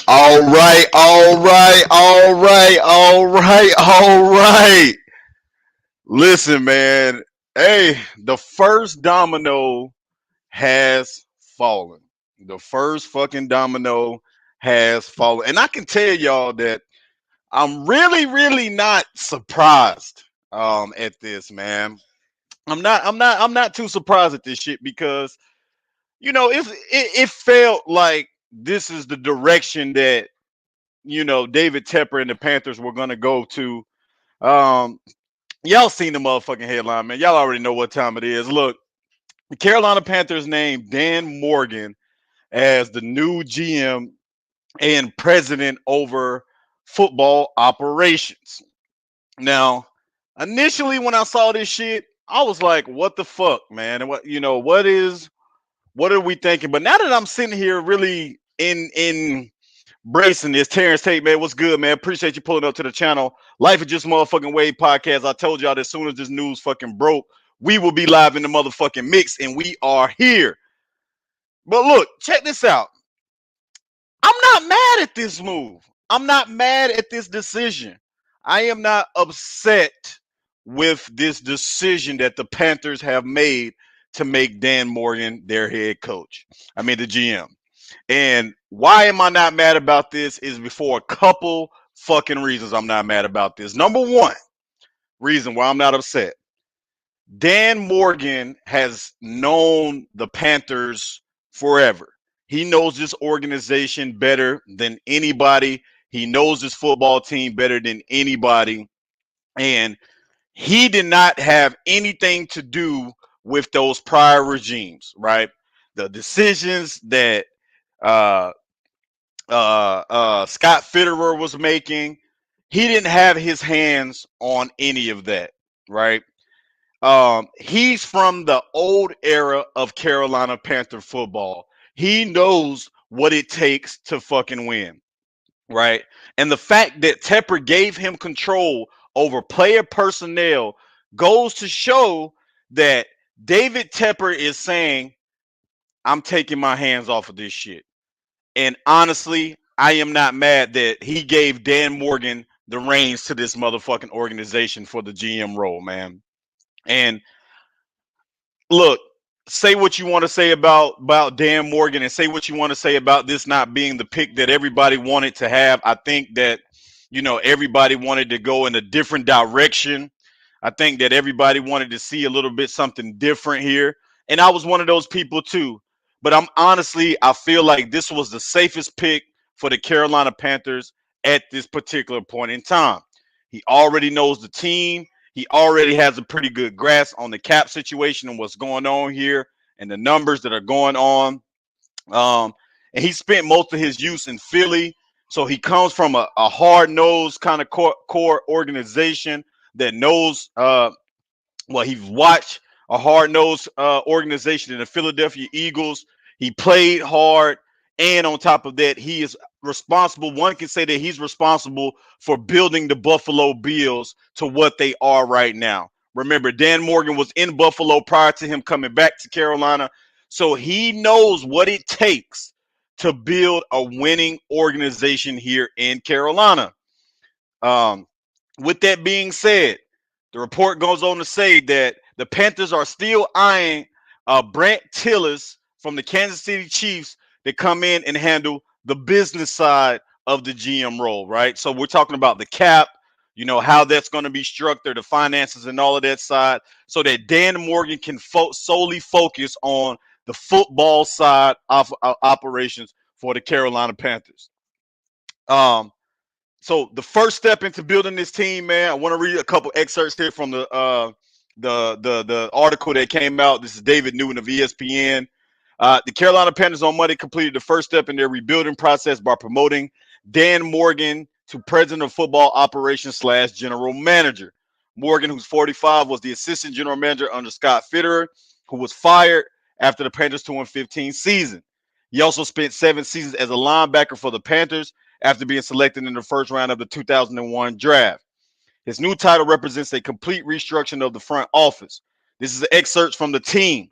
All right, all right, all right, all right, all right. Listen, man. Hey, the first domino has fallen. The first fucking domino has fallen. And I can tell y'all that I'm really not surprised at this, man. I'm not too surprised at this shit because it felt like this is the direction that David Tepper and the Panthers were gonna go to. Um, y'all seen the motherfucking headline, man. Y'all already know what time it is. Look, the Carolina Panthers named Dan Morgan as the new GM and president over football operations. Now, initially when I saw this shit, I was like, "What the fuck, man? And what are we thinking?" But now that I'm sitting here, really in bracing this, Terrence Tate, man, what's good, man? Appreciate you pulling up to the channel. Life is just motherfucking Wave podcast. I told y'all that as soon as this news fucking broke, we will be live in the motherfucking mix, and we are here. But look, check this out. I'm not mad at this move. I'm not mad at this decision. I am not upset with this decision that the Panthers have made to make Dan Morgan their head coach. I mean, the GM. And why am I not mad about this is before a couple fucking reasons I'm not mad about this. Number one reason why I'm not upset. Dan Morgan has known the Panthers forever. He knows this organization better than anybody. He knows this football team better than anybody. And he did not have anything to do with those prior regimes, right? The decisions that uh, Scott Fitterer was making, he didn't have his hands on any of that, right? He's from the old era of Carolina Panther football. He knows what it takes to fucking win, right? And the fact that Tepper gave him control over player personnel goes to show that David Tepper is saying, "I'm taking my hands off of this shit." And honestly, I am not mad that he gave Dan Morgan the reins to this motherfucking organization for the GM role, man. And look, say what you want to say about Dan Morgan, and say what you want to say about this not being the pick that everybody wanted to have. I think that everybody wanted to go in a different direction. I think that everybody wanted to see a little bit something different here, and I was one of those people too. But I feel like this was the safest pick for the Carolina Panthers at this particular point in time. He already knows the team. He already has a pretty good grasp on the cap situation and what's going on here and the numbers that are going on. Um, and he spent most of his youth in Philly. So he comes from a hard nosed kind of core organization that knows, he's watched a hard nosed organization in the Philadelphia Eagles. He played hard. And on top of that, he is responsible. One can say that he's responsible for building the Buffalo Bills to what they are right now. Remember, Dan Morgan was in Buffalo prior to him coming back to Carolina. So he knows what it takes to build a winning organization here in Carolina. Um, with that being said, the report goes on to say that the Panthers are still eyeing Brant Tillis from the Kansas City Chiefs to come in and handle the business side of the GM role, right? So we're talking about the cap, how that's going to be structured, the finances and all of that side, so that Dan Morgan can solely focus on the football side of operations for the Carolina Panthers. Um, so the first step into building this team, man, I want to read a couple excerpts here from the article that came out. This is David Newton of ESPN. The Carolina Panthers on Monday completed the first step in their rebuilding process by promoting Dan Morgan to president of football operations / general manager. Morgan, who's 45, was the assistant general manager under Scott Fitterer, who was fired after the Panthers 2-15 season. He also spent 7 seasons as a linebacker for the Panthers after being selected in the first round of the 2001 draft. His new title represents a complete restructuring of the front office. This is an excerpt from the team.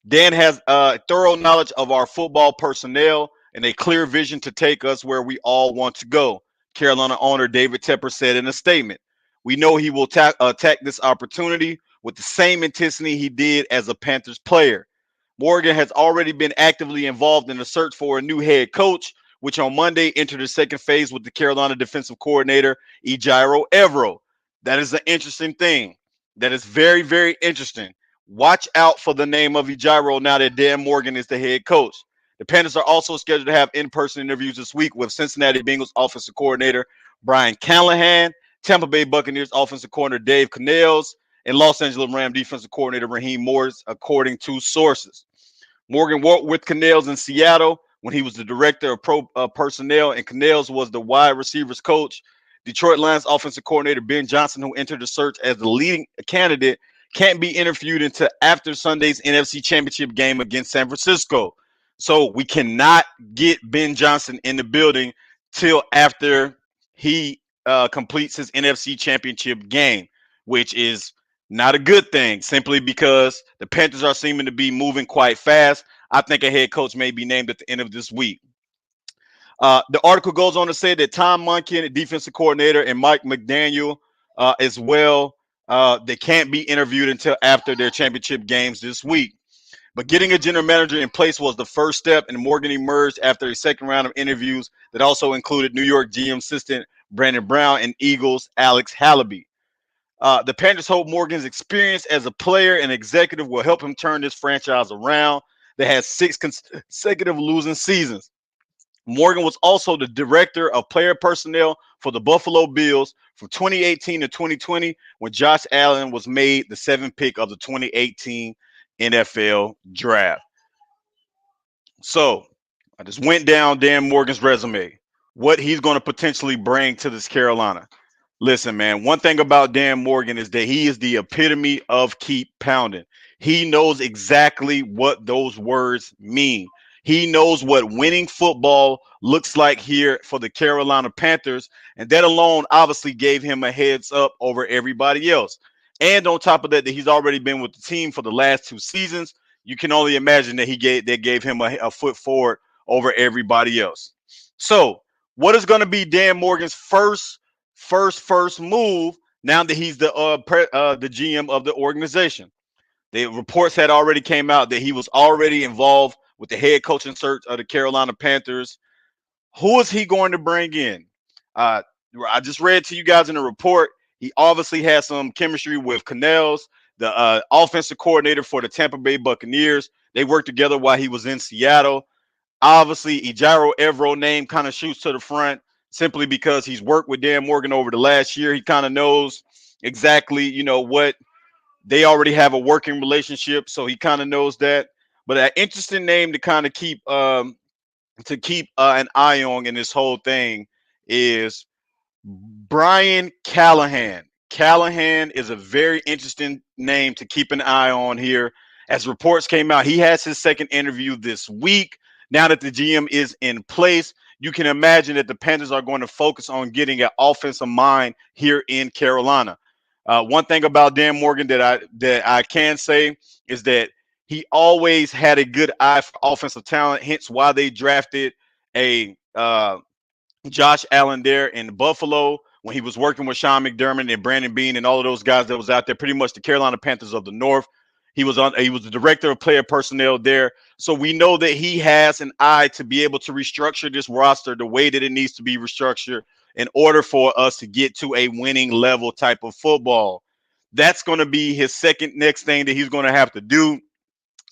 Dan has thorough knowledge of our football personnel and a clear vision to take us where we all want to go, Carolina owner David Tepper said in a statement. We know he will attack this opportunity with the same intensity he did as a Panthers player. Morgan has already been actively involved in the search for a new head coach, which on Monday entered the second phase with the Carolina defensive coordinator, Ejiro Evero. That is an interesting thing. That is very, very interesting. Watch out for the name of Ejiro now that Dan Morgan is the head coach. The Panthers are also scheduled to have in-person interviews this week with Cincinnati Bengals offensive coordinator Brian Callahan, Tampa Bay Buccaneers offensive coordinator Dave Canales, and Los Angeles Rams defensive coordinator Raheem Morris, according to sources. Morgan worked with Canales in Seattle when he was the director of personnel, and Canales was the wide receivers coach. Detroit Lions offensive coordinator Ben Johnson, who entered the search as the leading candidate, can't be interviewed until after Sunday's NFC Championship game against San Francisco. So we cannot get Ben Johnson in the building till after he completes his NFC Championship game, which is not a good thing, simply because the Panthers are seeming to be moving quite fast. I think a head coach may be named at the end of this week. The article goes on to say that Tom Monken, defensive coordinator, and Mike McDaniel as well, they can't be interviewed until after their championship games this week. But getting a general manager in place was the first step, and Morgan emerged after a second round of interviews that also included New York GM assistant Brandon Brown and Eagles Alex Hallaby. The Panthers hope Morgan's experience as a player and executive will help him turn this franchise around that has 6 consecutive losing seasons. Morgan was also the director of player personnel for the Buffalo Bills from 2018 to 2020 when Josh Allen was made the 7th pick of the 2018 NFL draft. So I just went down Dan Morgan's resume, what he's going to potentially bring to this Carolina. Listen, man, one thing about Dan Morgan is that he is the epitome of keep pounding. He knows exactly what those words mean. He knows what winning football looks like here for the Carolina Panthers. And that alone obviously gave him a heads up over everybody else. And on top of that, that he's already been with the team for the last 2 seasons. You can only imagine that gave him a foot forward over everybody else. So, what is going to be Dan Morgan's first move now that he's the GM of the organization? The reports had already came out that he was already involved with the head coaching search of the Carolina Panthers. Who is he going to bring in? Uh, I just read to you guys in the report. He obviously has some chemistry with Canales, the offensive coordinator for the Tampa Bay Buccaneers. They worked together while he was in Seattle. Obviously, Ejiro Evero name kind of shoots to the front simply because he's worked with Dan Morgan over the last year. He kind of knows exactly, what they already have a working relationship, so he kind of knows that. But an interesting name to kind of keep an eye on in this whole thing is Brian Callahan. Callahan is a very interesting name to keep an eye on here. As reports came out, he has his second interview this week. Now that the GM is in place, you can imagine that the Panthers are going to focus on getting an offensive mind here in Carolina. One thing about Dan Morgan that I can say is that he always had a good eye for offensive talent. Hence, why they drafted a Josh Allen there in Buffalo when he was working with Sean McDermott and Brandon Beane and all of those guys that was out there. Pretty much the Carolina Panthers of the North. He was the director of player personnel there. So we know that he has an eye to be able to restructure this roster the way that it needs to be restructured in order for us to get to a winning level type of football. That's going to be his second next thing that he's going to have to do.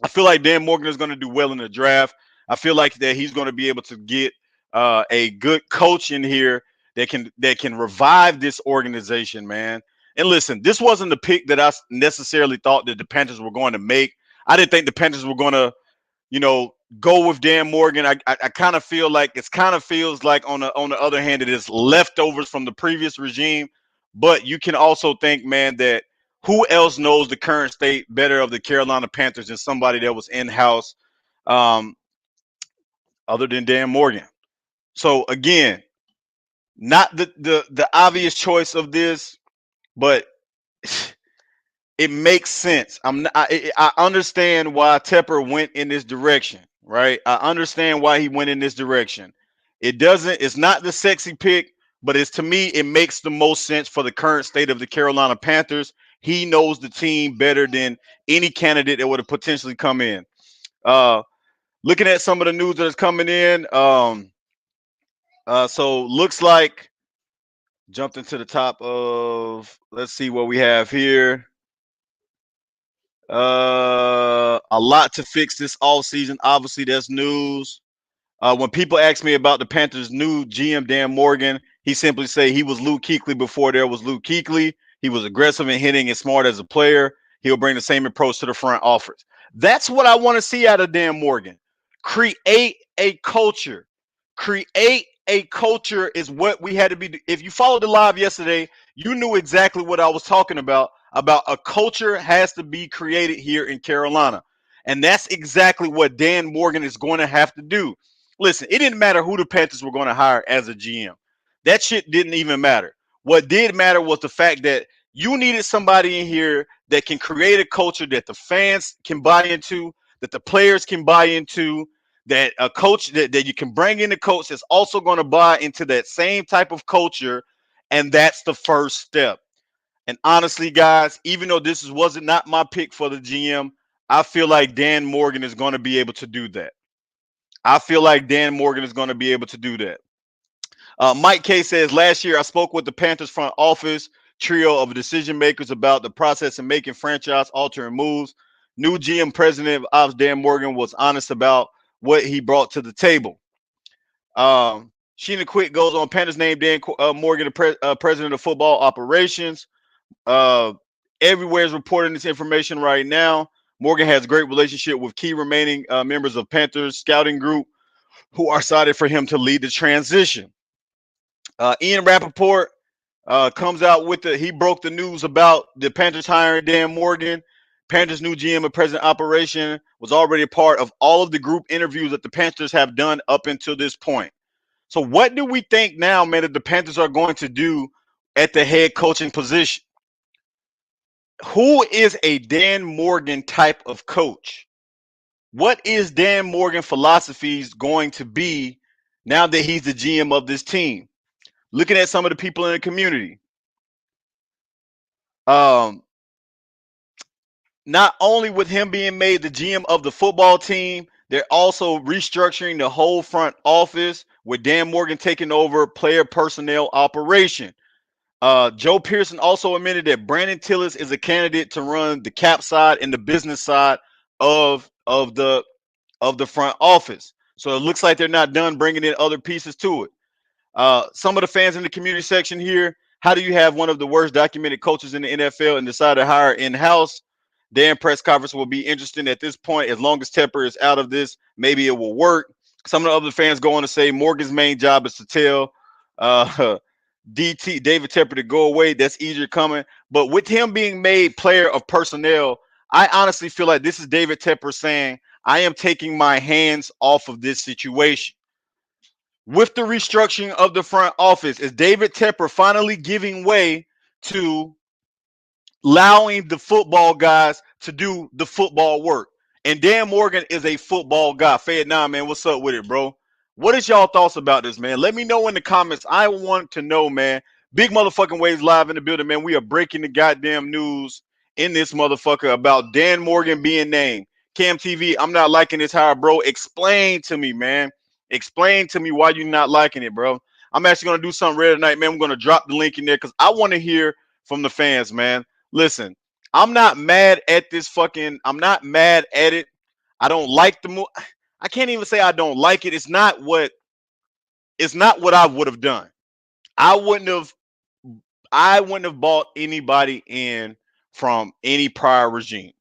I feel like Dan Morgan is going to do well in the draft. I feel like that he's going to be able to get a good coach in here that can revive this organization, man. And listen, this wasn't the pick that I necessarily thought that the Panthers were going to make. I didn't think the Panthers were going to, go with Dan Morgan. I kind of feel like feels like on the other hand, it is leftovers from the previous regime. But you can also think, man, that who else knows the current state better of the Carolina Panthers than somebody that was in house, um, other than Dan Morgan. So again, not the obvious choice of this, but it makes sense. I understand why Tepper went in this direction, right? I understand why he went in this direction. It's not the sexy pick, but it's to me, it makes the most sense for the current state of the Carolina Panthers. He knows the team better than any candidate that would have potentially come in. Uh, Looking at some of the news that is coming in, so looks like jumped into the top of, let's see what we have here. A lot to fix this all season. Obviously, that's news. When people ask me about the Panthers' new GM Dan Morgan, he simply say he was Luke Kuechly before there was Luke Kuechly. He was aggressive and hitting and smart as a player. He'll bring the same approach to the front office. That's what I want to see out of Dan Morgan. Create a culture. Create a culture is what we had to be. If you followed the live yesterday, you knew exactly what I was talking about. About a culture has to be created here in Carolina. And that's exactly what Dan Morgan is going to have to do. Listen, it didn't matter who the Panthers were going to hire as a GM. That shit didn't even matter. What did matter was the fact that you needed somebody in here that can create a culture that the fans can buy into, that the players can buy into, that a coach that you can bring in a coach that's also going to buy into that same type of culture. And that's the first step. And honestly, guys, even though wasn't not my pick for the GM, I feel like Dan Morgan is going to be able to do that. I feel like Dan Morgan is going to be able to do that. Mike K says, last year I spoke with the Panthers front office trio of decision makers about the process of making franchise altering moves. New GM president of Ops Dan Morgan was honest about what he brought to the table. Sheena Quick goes on, Panthers named Dan Morgan the president of football operations. Uh, Everywhere is reporting this information right now. Morgan has a great relationship with key remaining members of Panthers scouting group who are excited for him to lead the transition. Ian Rappaport comes out with he broke the news about the Panthers hiring Dan Morgan. Panthers' new GM and president operation was already a part of all of the group interviews that the Panthers have done up until this point. So what do we think now, man, that the Panthers are going to do at the head coaching position? Who is a Dan Morgan type of coach? What is Dan Morgan philosophies going to be now that he's the GM of this team? Looking at some of the people in the community, um, not only with him being made the GM of the football team, they're also restructuring the whole front office with Dan Morgan taking over player personnel operation. Joe Pearson also admitted that Brandon Tillis is a candidate to run the cap side and the business side of the front office. So it looks like they're not done bringing in other pieces to it. Some of the fans in the community section here, how do you have one of the worst documented coaches in the NFL and decide to hire in-house? Dan press conference will be interesting at this point. As long as Tepper is out of this, maybe it will work. Some of the other fans go on to say Morgan's main job is to tell DT David Tepper to go away. That's easier coming. But with him being made player of personnel, I honestly feel like this is David Tepper saying, I am taking my hands off of this situation. With the restructuring of the front office, is David Tepper finally giving way to allowing the football guys to do the football work? And Dan Morgan is a football guy. Fed, nah, man, what's up with it, bro? What is y'all thoughts about this, man? Let me know in the comments. I want to know, man. Big motherfucking Waves live in the building, man. We are breaking the goddamn news in this motherfucker about Dan Morgan being named. Cam TV, I'm not liking this hire, bro. Explain to me, man. Explain to me why you're not liking it, bro. I'm actually going to do something rare tonight, man. I'm going to drop the link in there because I want to hear from the fans, man. Listen, I'm not mad at this fucking, I'm not mad at it. I don't like the move. I can't even say I don't like it. It's not what I would have done. I wouldn't have I wouldn't have bought anybody in from any prior regime.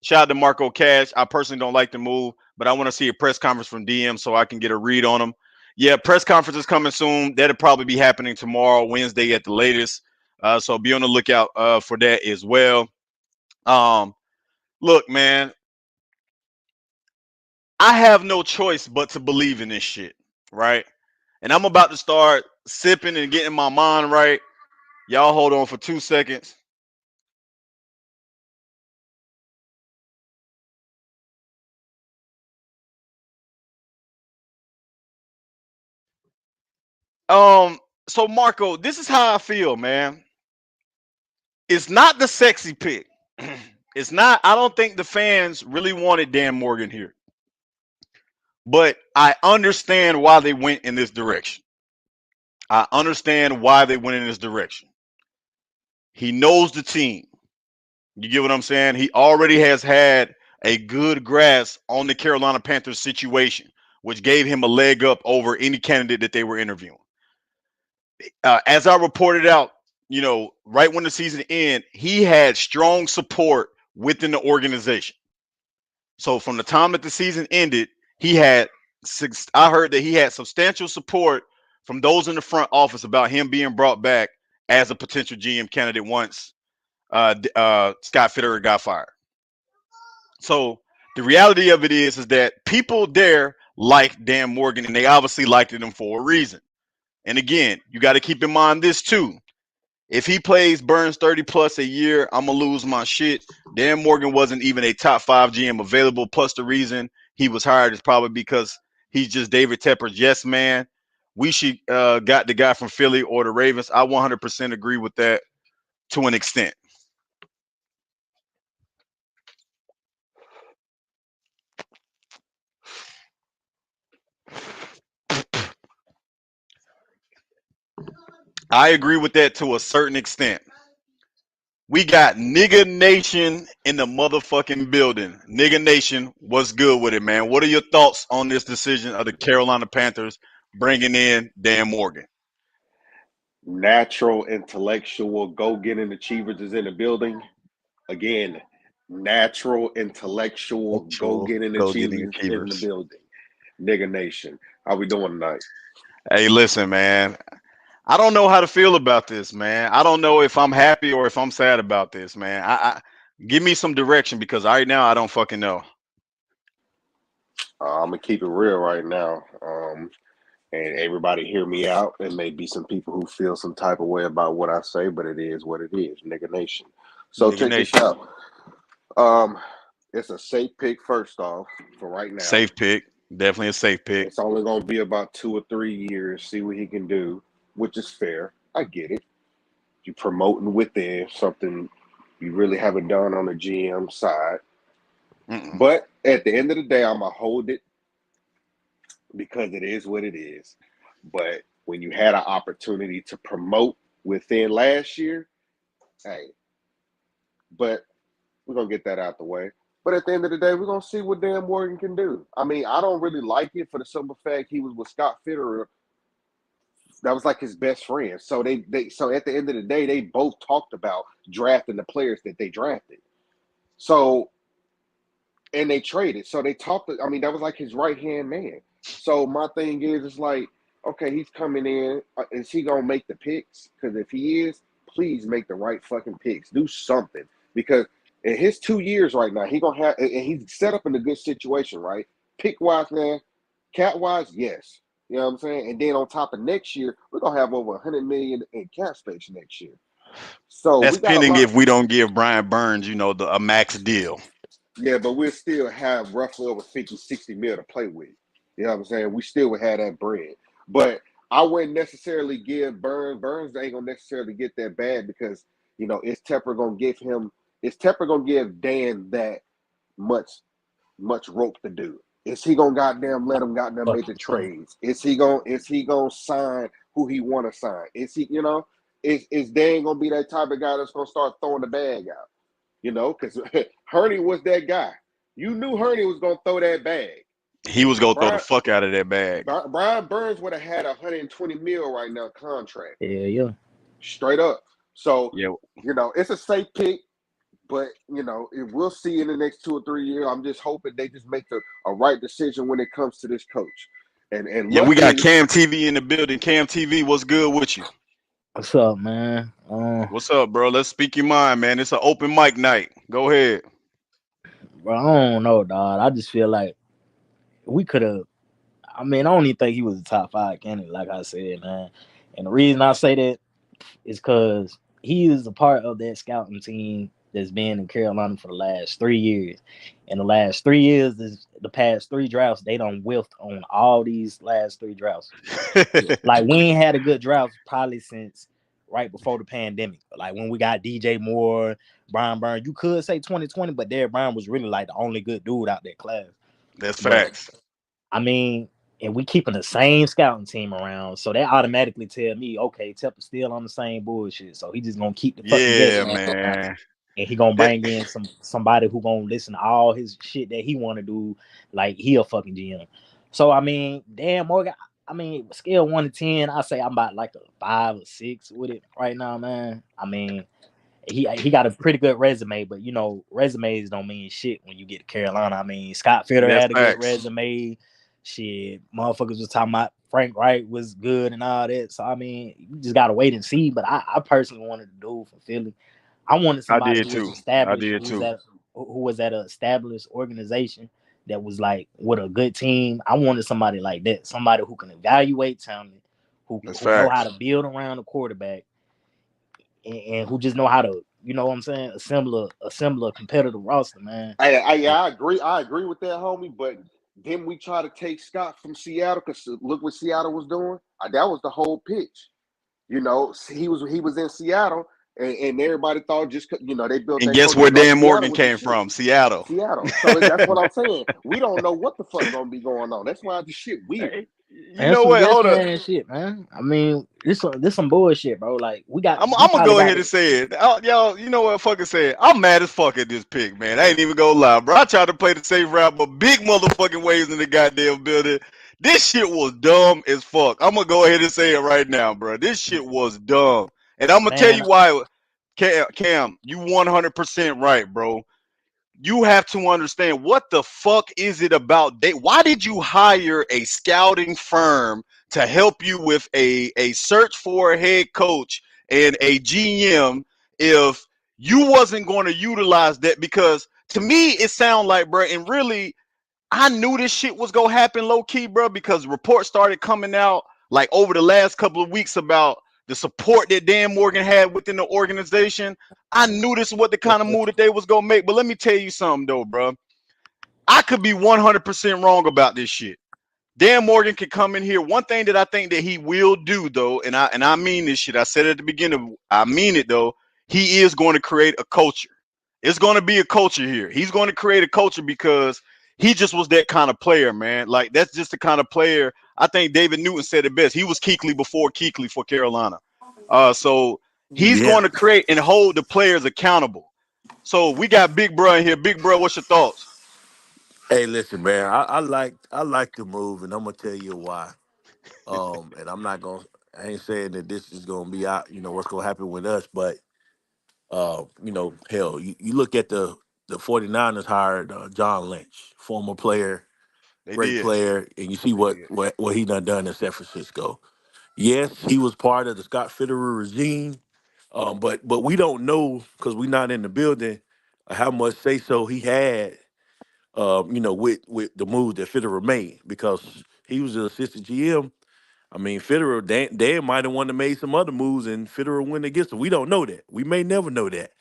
Shout out to Marco Cash. I personally don't like the move, but I want to see a press conference from DM so I can get a read on them. Yeah, press conference is coming soon. That'll probably be happening tomorrow, Wednesday at the latest. So be on the lookout for that as well. Look, man, I have no choice but to believe in this shit, right? And I'm about to start sipping and getting my mind right. Y'all hold on for 2 seconds. So Marco, this is how I feel, man. It's not the sexy pick. It's not. I don't think the fans really wanted Dan Morgan here, but I understand why they went in this direction. I understand why they went in this direction. He knows the team. You get what I'm saying? He already has had a good grasp on the Carolina Panthers situation, which gave him a leg up over any candidate that they were interviewing. As I reported out, right when the season ended, he had strong support within the organization. So from the time that the season ended, he had I heard that he had substantial support from those in the front office about him being brought back as a potential GM candidate once Scott Fitterer got fired. So the reality of it is that people there like Dan Morgan, and they obviously liked him for a reason. And again, you got to keep in mind this too. If he plays Burns 30 plus a year, I'm gonna lose my shit. Dan Morgan wasn't even a top 5 GM available. Plus, the reason he was hired is probably because he's just David Tepper's yes man. We should got the guy from Philly or the Ravens. I 100% agree with that to an extent. I agree with that to a certain extent. We got Nigga Nation in the motherfucking building. Nigga Nation, what's good with it, man? What are your thoughts on this decision of the Carolina Panthers bringing in Dan Morgan? Natural, intellectual, go-getting achievers is in the building. Again, natural, intellectual, Actual go-getting go getting achievers in the achievers. building. Nigga Nation. How we doing tonight? Hey, listen, man. I don't know how to feel about this, man. I don't know if I'm happy or if I'm sad about this, man. I give me some direction because right now I don't fucking know. I'm gonna keep it real right now. And everybody hear me out. There may be some people who feel some type of way about what I say, but it is what it is. Nigga Nation. So Nigga check this Nation. out. Um, it's a safe pick first off for right now. Safe pick. Definitely a safe pick. It's only gonna be about 2 or 3 years. See what he can do, which is fair. I get it. You promoting within something you really haven't done on the GM side. Mm-mm. But at the end of the day, I'm gonna hold it because it is what it is. But when you had an opportunity to promote within last year, hey, but we're gonna get that out the way. But at the end of the day, we're gonna see what Dan Morgan can do. I mean, I don't really like it for the simple fact he was with Scott Fitterer. That was like his best friend. So so at the end of the day, they both talked about drafting the players that they drafted. So and they traded. So they talked. I mean, that was like his right hand man. So my thing is, it's like, okay, he's coming in. Is he gonna make the picks? Because if he is, please make the right fucking picks. Do something because in his 2 years right now, he gonna have, and he's set up in a good situation, right? Pick wise, man. Cat wise, yes. You know what I'm saying? And then on top of next year, we're gonna have over 100 million in cap space next year. So That's we got a pending lot. if we don't give Brian Burns, a max deal. Yeah, but we'll still have roughly over 50, 60 mil to play with. You know what I'm saying? We still would have that bread. But I wouldn't necessarily give Burns ain't gonna necessarily get that bad because, is Tepper gonna give him is Tepper gonna give Dan that much much rope to do? Is he gonna goddamn let him goddamn make the trades? Is he gonna sign who he wanna sign? Is Dan gonna be that type of guy that's gonna start throwing the bag out? Because Hurney was that guy. You knew Hurney was going to throw that bag. He was gonna throw the Brian, fuck out of that bag. Brian Burns would have had 120 mil right now contract. Yeah, yeah. Straight up. So, Yeah, it's a safe pick, but, we'll see in the next 2 or 3 years. I'm just hoping they just make a right decision when it comes to this coach. And yeah. We got luckily, Cam TV in the building. Cam TV, what's good with you? What's up, man? What's up, bro? Let's speak your mind, man. It's an open mic night. Go ahead. Bro, I don't know, dog. I just feel like we could have. I mean, I don't even think he was a top 5 candidate, like I said, man. And the reason I say that is because he is a part of that scouting team that's been in Carolina for the last 3 years. In the last 3 years, the past three drafts, they done whiffed on all these last three drafts. Like we ain't had a good draft probably since right before the pandemic. Like when we got DJ Moore, Brian Burns. You could say 2020, but Derrick Brown was really like the only good dude out that class. That's But facts. I mean, and we keeping the same scouting team around, so that automatically tell me, okay, Tepper's still on the same bullshit. So he just gonna keep the fucking best Yeah, man around, man. and he gonna That, bring in somebody who gonna listen to all his shit that he want to do, like he a fucking GM. So I mean, damn Morgan. I mean, scale 1 to 10, I say I'm about like a 5 or 6 with it right now, man. I mean, he got a pretty good resume, but you know, resumes don't mean shit when you get to Carolina. I mean, Scott Fitter that's had a good facts. resume. Shit, motherfuckers was talking about Frank Wright was good and all that. So I mean, you just gotta wait and see. But I personally wanted to do for Philly. I wanted I somebody did who was too. I established, did too. who was at an established organization that was like with a good team. I wanted somebody like that, somebody who can evaluate talent, That's who know how facts. to build around the quarterback, and who just know how to, you know what I'm saying, assemble a competitive roster, man. I agree. I agree with that, homie. But then we try to take Scott from Seattle because look what Seattle was doing. That was the whole pitch. You know, he was in Seattle, and everybody thought just they built And their guess coach where because Dan Seattle Morgan was the came shit. from? Seattle. Seattle. So that's what I'm saying. We don't know what the fuck gonna be going on. That's why the shit weird. Hey, you And that's know some what? yes Hold up. man shit, man. I mean, this some bullshit, bro. Like we I'm gonna probably go got ahead it. and say it. Y'all, you know what? Fucking say it. I'm mad as fuck at this pick, man. I ain't even gonna lie, bro. I tried to play the safe route, but big motherfucking waves in the goddamn building. This shit was dumb as fuck. I'm gonna go ahead and say it right now, bro. This shit was dumb, and I'm gonna tell Man, you why. Cam, you 100% right, bro. You have to understand what the fuck is it about why did you hire a scouting firm to help you with a search for a head coach and a GM if you wasn't going to utilize that? Because to me it sound like, bro, and really I knew this shit was gonna happen low key, bro, because reports started coming out like over the last couple of weeks about the support that Dan Morgan had within the organization. I knew this was the kind of move that they was gonna make. But let me tell you something though, bro. I could be 100% wrong about this shit. Dan Morgan could come in here. One thing that I think that he will do though, and I mean this shit. I said it at the beginning. I mean it though. He is going to create a culture. It's going to be a culture here. He's going to create a culture because he just was that kind of player, man. Like that's just the kind of player. I think David Newton said it best. He was Kuechly before Kuechly for Carolina. So he's Yeah. going to create and hold the players accountable. So we got Big Bro in here. Big Bro, what's your thoughts? Hey, listen, man. I like the move, and I'm gonna tell you why. And I'm not gonna. I ain't saying that this is gonna be out. You know what's gonna happen with us, but hell, you look at the 49ers hired John Lynch, former player, They great did. player, and you see They what did. what he done in San Francisco. Yes, he was part of the Scott Fitterer regime, but we don't know because we're not in the building how much say so he had with the move that Fitterer made because he was the assistant GM. I mean, Fitterer, Dan might have wanted to make some other moves, and Fitterer went against him. We don't know that. We may never know that,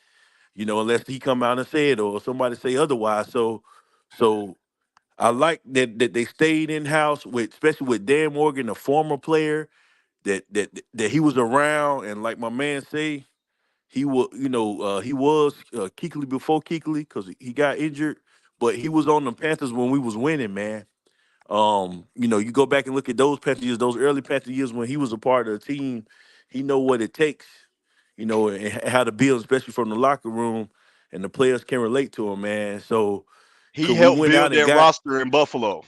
unless he come out and say it or somebody say otherwise. So I like that they stayed in house with, especially with Dan Morgan, a former player that he was around, and like my man say, he was Kuechly before Kuechly because he got injured, but he was on the Panthers when we was winning, man. You go back and look at those Panther years, those early Panther years when he was a part of the team. He know what it takes, and how to build, especially from the locker room, and the players can relate to him, man. So, He could we helped went out build and that got? roster in Buffalo.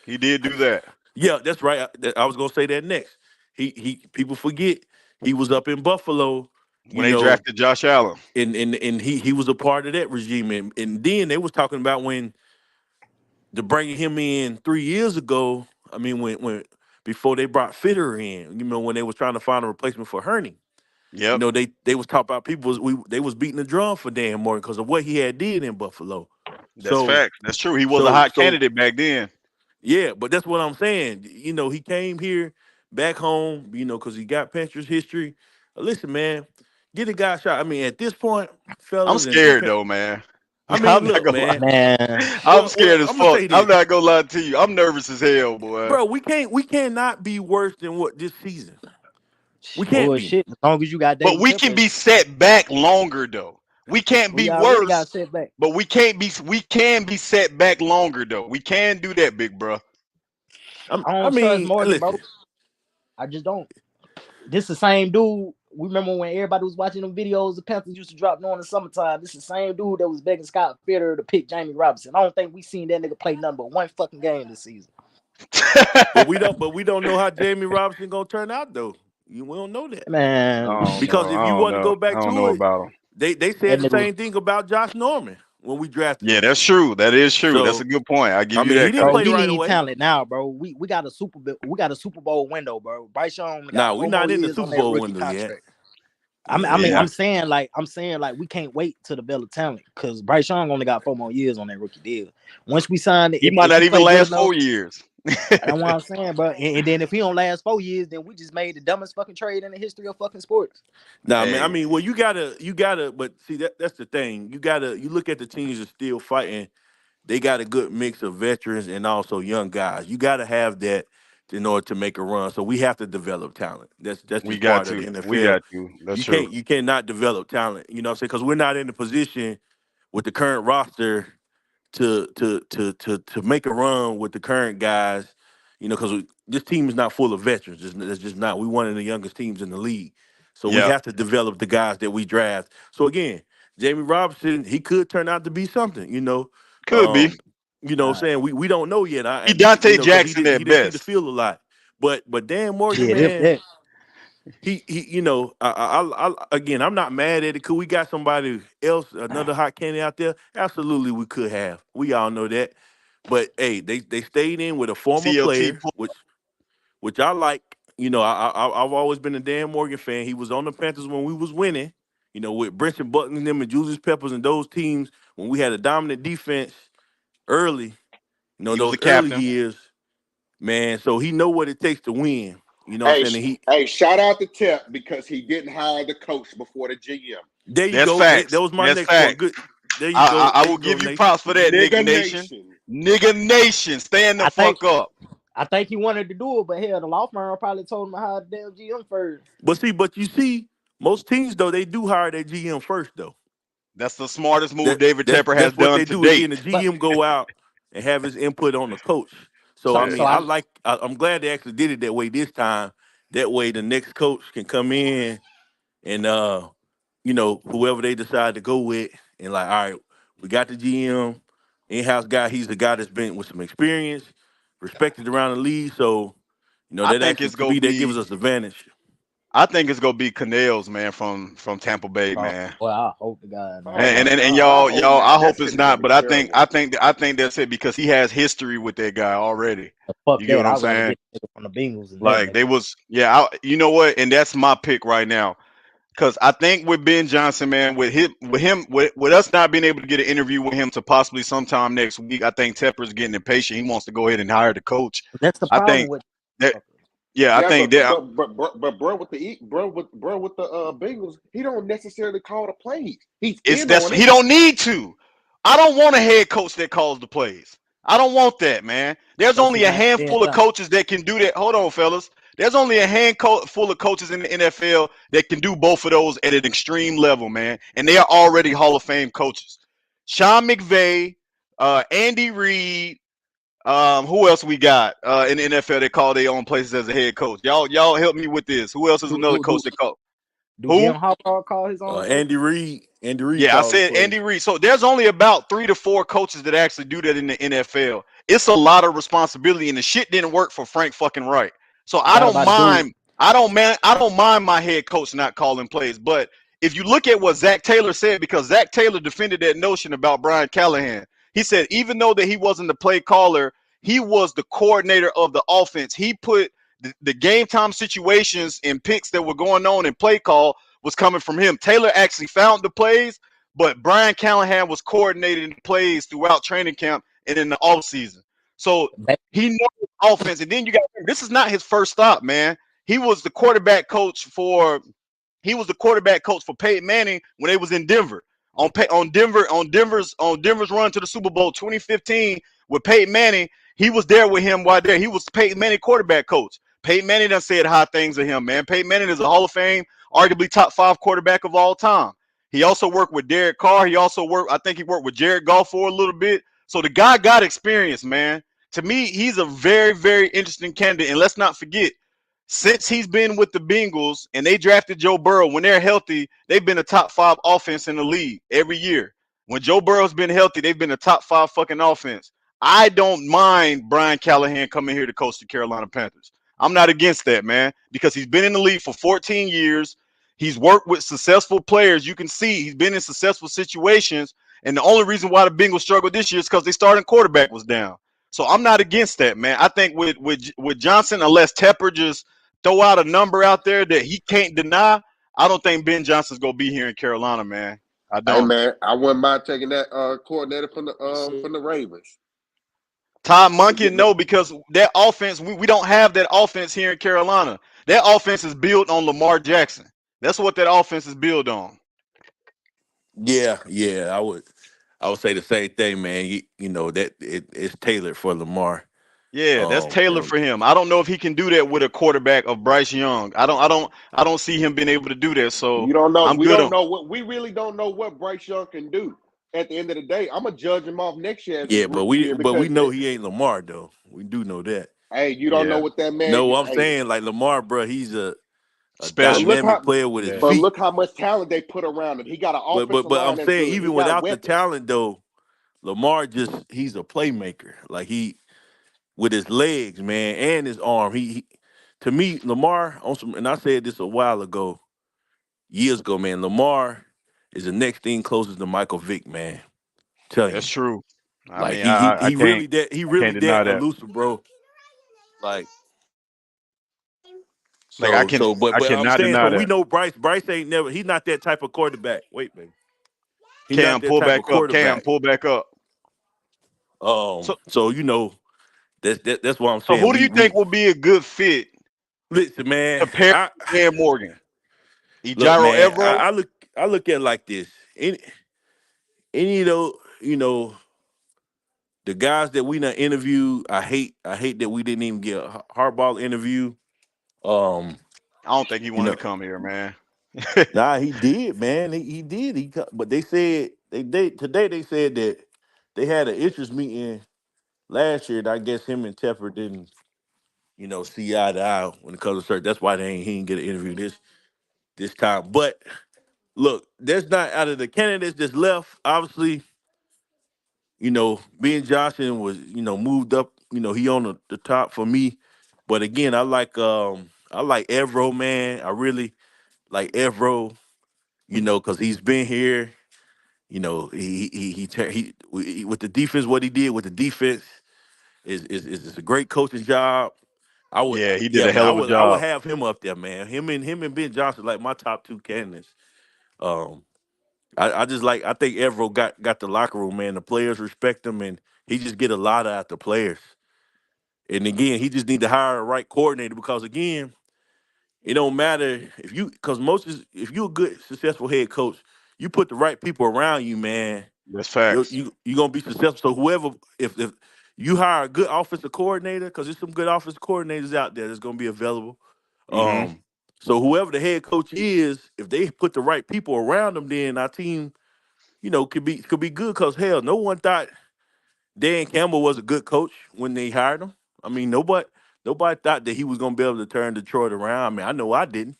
He did do that Yeah, that's right. I was gonna say that next. He people forget he was up in Buffalo, when you they know, drafted Josh Allen. and he was a part of that regime, and then they was talking about when to bringing him in 3 years ago. I mean, when before they brought Fitter in, when they was trying to find a replacement for Herney, Yep, they was talking about people they was beating the drum for Dan Morgan because of what he had did in Buffalo. that's So fact. That's true. He was a so hot so candidate back then. yeah, but that's what I'm saying. He came here back home, because he got Panthers history. Listen, man, Get a guy shot. I mean, at this point, I'm fellas, and scared though, man. I I'm mean, not look, gonna lie. man. Man, I'm Well, scared as I'm gonna fuck. say I'm this, not gonna lie to you. I'm nervous as hell, boy. bro. We cannot be worse than what this season. We can't be. bullshit. As long as you got But David we Tepper, can be set back longer though. We can't be we already worse, got set back. but we can be set back longer though. We can do that, big bro. I I don't trust mean, Morgan, bro. listen. I just don't. This the same dude. We remember when everybody was watching them videos the Panthers used to drop during the summertime. This is the same dude that was begging Scott Fitter to pick Jamie Robinson. I don't think we seen that nigga play nothing but one fucking game this season. But we don't know how Jamie Robinson gonna turn out though. We don't know that. Man, Because if I you don't want to know. go I back don't to know it, about him. they said that the nigga was, same thing about Josh Norman when we drafted Yeah, him. that's true. That is true. That's a So good point. I give I you mean, he that, didn't bro. Kyle. play He right need away. talent now, bro. We got a Super Bowl window, bro. Bryce Young only got Nah, we're 4 more not in the years on Super that Bowl rookie window yet. contract. Yeah, I'm saying like we can't wait to develop talent because Bryce Young only got 4 more years on that rookie deal. Once we sign it, he might if not he even play good last enough, 4 years. that's what I'm saying, bro. And then if he don't last 4 years, then we just made the dumbest fucking trade in the history of fucking sports. Nah, man. I Hey, mean, well, you gotta. But see, that's the thing. You look at the teams that still fighting. They got a good mix of veterans and also young guys. You got to have that in order to make a run. So we have to develop talent. That's we just got part of the to. We NFL. got to. That's You true. can't you cannot develop talent. You know what I'm saying? Because we're not in the position with the current roster to make a run with the current guys. You know, because this team is not full of veterans. It's just not. We one of the youngest teams in the league. So we Yeah, have to develop the guys that we draft. So again, Jamie Robinson, he could turn out to be something. could be. Um, what I'm saying, we don't know yet. He Dante Because he Jackson didn't at he didn't see the best. field a lot. But Dan Morgan, Shit, if man, that. he again, I'm not mad at it. Could we got somebody else, another hot candidate out there? Absolutely, we could have. We all know that. But hey, they stayed in with a former CLT. player, which I like. I've always been a Dan Morgan fan. He was on the Panthers when we was winning. With Brenton Button and them and Julius Peppers and those teams when we had a dominant defense early. He was Those a early captain. years, man. So he know what it takes to win. You know what Hey, I'm saying? And he hey, shout out to Tep because he didn't hire the coach before the GM. There you That's go. That facts. was my That's next point. facts. Good. There you go. I There will you go, give you Nation. props for that, nigga Nigga nation. Nation. Nigga nation, stand the I think fuck up. I think he wanted to do it, but hell, the law firm probably told him to hire the damn GM first. But you see, most teams though they do hire their GM first though. That's the smartest move That David that's Tepper has that's what done they to do, and date. then the But GM go out and have his input on the coach. So I so Yeah. so mean, I I'm glad they actually did it that way this time. That way, the next coach can come in and whoever they decide to go with, and like, all right, we got the GM, in-house guy. He's the guy that's been with some experience, respected around the league. So I that think actually it's to gonna me that gives be us advantage. I think it's gonna be Canales, man, from Tampa Bay, oh, man. well, I hope to God, Oh man. my And God, I hope y'all, not. I That hope it's shit is not, gonna be but terrible. I think that's it because he has history with that guy already. Fuck You get that. what I'm I'd rather saying? get the nigga from the Bengals than that Like nigga. they was, yeah, you know what? And that's my pick right now. Because I think with Ben Johnson, man, with us not being able to get an interview with him to possibly sometime next week, I think Tepper's getting impatient. He wants to go ahead and hire the coach. That's the I problem think with that, motherfuckers. yeah, I Yeah, think but but that, but but but bro with the bro with the Bengals, he don't necessarily call the plays. He's it's in that's on he it. don't need to. I don't want a head coach that calls the plays. I don't want that, man. There's Because he only a not being handful of done. coaches that can do that. Hold on, fellas. There's only a handful of coaches in the NFL that can do both of those at an extreme level, man. And they are already Hall of Fame coaches. Sean McVay, Andy Reid, who else we got in the NFL that call their own places as a head coach? Y'all help me with this. Who else is Do another do coach do that call? do Who? Jim Harbaugh call his own play? Andy Reid Yeah, I called the said plays. Andy Reid. So there's only about 3 to 4 coaches that actually do that in the NFL. It's a lot of responsibility, and the shit didn't work for Frank fucking Wright. So I Forgot don't about dude. mind. I don't mind my head coach not calling plays. But if you look at what Zach Taylor said, because Zach Taylor defended that notion about Brian Callahan, he said even though that he wasn't the play caller, he was the coordinator of the offense. He put the game time situations and picks that were going on in play call was coming from him. Taylor actually found the plays, but Brian Callahan was coordinating the plays throughout training camp and in the offseason. So Ba- he knows offense. And then you got this is not his first stop, man. He was the quarterback coach for He was the quarterback coach for Peyton Manning when they was in Denver. On Denver's run to the Super Bowl 2015 with Peyton Manning, he was there with him while there. He was Peyton Manning quarterback coach. Peyton Manning done said high things of him, man. Peyton Manning is a Hall of Fame, arguably top 5 quarterback of all time. He also worked with Derek Carr. I think he worked with Jared Goff for a little bit. So the guy got experience, man. To me, he's a very, very interesting candidate. And let's not forget, since he's been with the Bengals and they drafted Joe Burrow, when they're healthy, they've been a top 5 offense in the league every year. When Joe Burrow's been healthy, they've been a top 5 fucking offense. I don't mind Brian Callahan coming here to coach the Carolina Panthers. I'm not against that, man, because he's been in the league for 14 years. He's worked with successful players. You can see he's been in successful situations. And the only reason why the Bengals struggled this year is because their starting quarterback was down. So I'm not against that, man. I think with Johnson, unless Tepper just throw out a number out there that he can't deny, I don't think Ben Johnson's gonna be here in Carolina, man. I Hey don't. man, I wouldn't mind taking that coordinator from the Ravens. Todd We Monken, getting it. no, because that offense, we don't have that offense here in Carolina. That offense is built on Lamar Jackson. That's what that offense is built on. Yeah, I would say the same thing, man. You know that it's tailored for Lamar. Yeah, that's tailored And for him. I don't know if he can do that with a quarterback of Bryce Young. I don't see him being able to do that. So You don't know. I'm We good don't on. know what we really don't know what Bryce Young can do. At the end of the day, I'm gonna judge him off next year as his yeah, but rookie we year but we because know he ain't Lamar though. We do know that. hey, you don't know Yeah, what that man. No, I'm Hey, saying like Lamar, bro, he's a but special. look dynamic how player with his Yeah, but feet. look how much talent they put around him. He got an But but offensive but I'm line that's saying good. He even got without the weapons. talent though, Lamar just he's a playmaker. Like he with his legs, man, and his arm. He to me, Lamar on some, and I said this a while ago, years ago, man. Lamar is the next thing closest to Michael Vick, man. Telling that's you, true. I like mean, I can't he I can't really deny that that. elusive, bro. Like Like I but I'm cannot saying so deny we that. know Bryce ain't never. He's not that type of quarterback. Wait, baby, he's not Cam, that pull type back of up. Cam, quarterback. pull back up. So So you know that's what I'm so saying. who do you think We will be a good fit listen, man. to pair I with Dan Morgan? look, Ejiro man. Evero? I look at it like this. Any of those, the guys that we done interviewed. I hate that we didn't even get a hardball interview. Um, I don't think he you wanted to know, come here, man. nah, he did, man. He did. But they said they today they said that they had an interest meeting last year. And I guess him and Tepper didn't, see eye to eye when it comes to search. That's why he didn't get an interview this time. But look, there's not out of the candidates that's left. Obviously, Ben Johnson was, moved up. He on the top for me. But again, I like Evro, man. I really like Evro, because he's been here. With the defense, what he did with the defense is a great coaching job. Yeah, he did Yeah, a man, hell of a I would job. have him up there, man. Him and Ben Johnson like my top two candidates. Um, I think Evero got the locker room, man. The players respect him, and he just get a lot out the players. And again, he just need to hire a right coordinator because again, it don't matter because if you're a good successful head coach, you put the right people around you, man. That's You facts. you you gonna be successful. So whoever, if you hire a good offensive coordinator, because there's some good offensive coordinators out there that's gonna be available. Hmm. Um, so whoever the head coach is, if they put the right people around them, then our team, could be good. Cause hell, no one thought Dan Campbell was a good coach when they hired him. I mean, nobody thought that he was gonna be able to turn Detroit around. I mean, I know I didn't.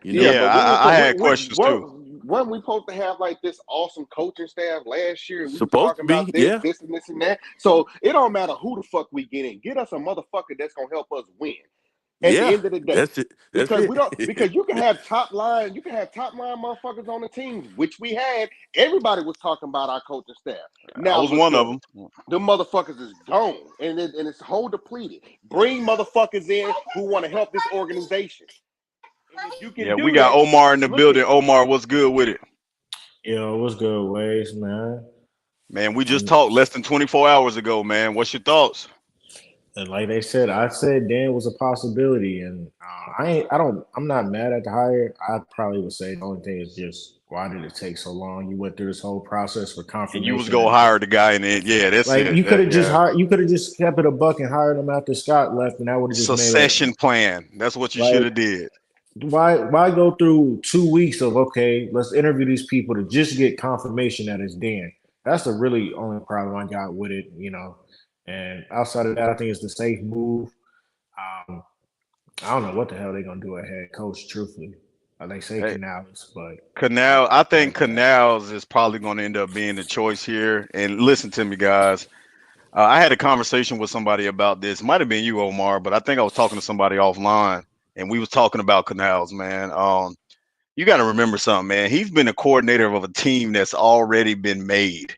You Yeah, know, Yeah, but we were I we, had we questions too. weren't we supposed to have like this awesome coaching staff last year, and we was supposed to talking about be, this, yeah, this, and this, and that. So it don't matter who the fuck we get in. Get us a motherfucker that's gonna help us win at the yeah. end of the day. That's it. That's Because we don't it. because you can have top line motherfuckers on the teams, which we had. Everybody was talking about our coaching staff. I Now was look one of here. them. The motherfuckers is gone and it's whole depleted. Bring motherfuckers in who want to help this organization. And if you can Yeah, we do got that, Omar in the look building. here. Omar, what's good with it? Yo, what's good, Waves, man? Man, we just Um, talked less than 24 hours ago, man. What's your thoughts? And like they said, I said Dan was a possibility, and I'm not mad at the hire. I probably would say the only thing is just why did it take so long? You went through this whole process for And you was confirmation, go and hire the guy, and then yeah, that's like it. That yeah, you could have just kept it a buck and hired him after Scott left, and that would have just made a succession plan. That's what you should like have did. why go through 2 weeks of okay, let's interview these people to just get confirmation that it's Dan. That's the really only problem I got with it, you know. And outside of that, I think it's the safe move. Um, I don't know what the hell they're gonna do at head coach. Truthfully, they say Hey, Canales, but Canal, I think after that, Canals is probably going to end up being the choice here. And listen to me, guys. I had a conversation with somebody about this. Might have been you, Omar, but I think I was talking to somebody offline, and we was talking about Canals, man. You got to remember something, man. He's been a coordinator of a team that's already been made.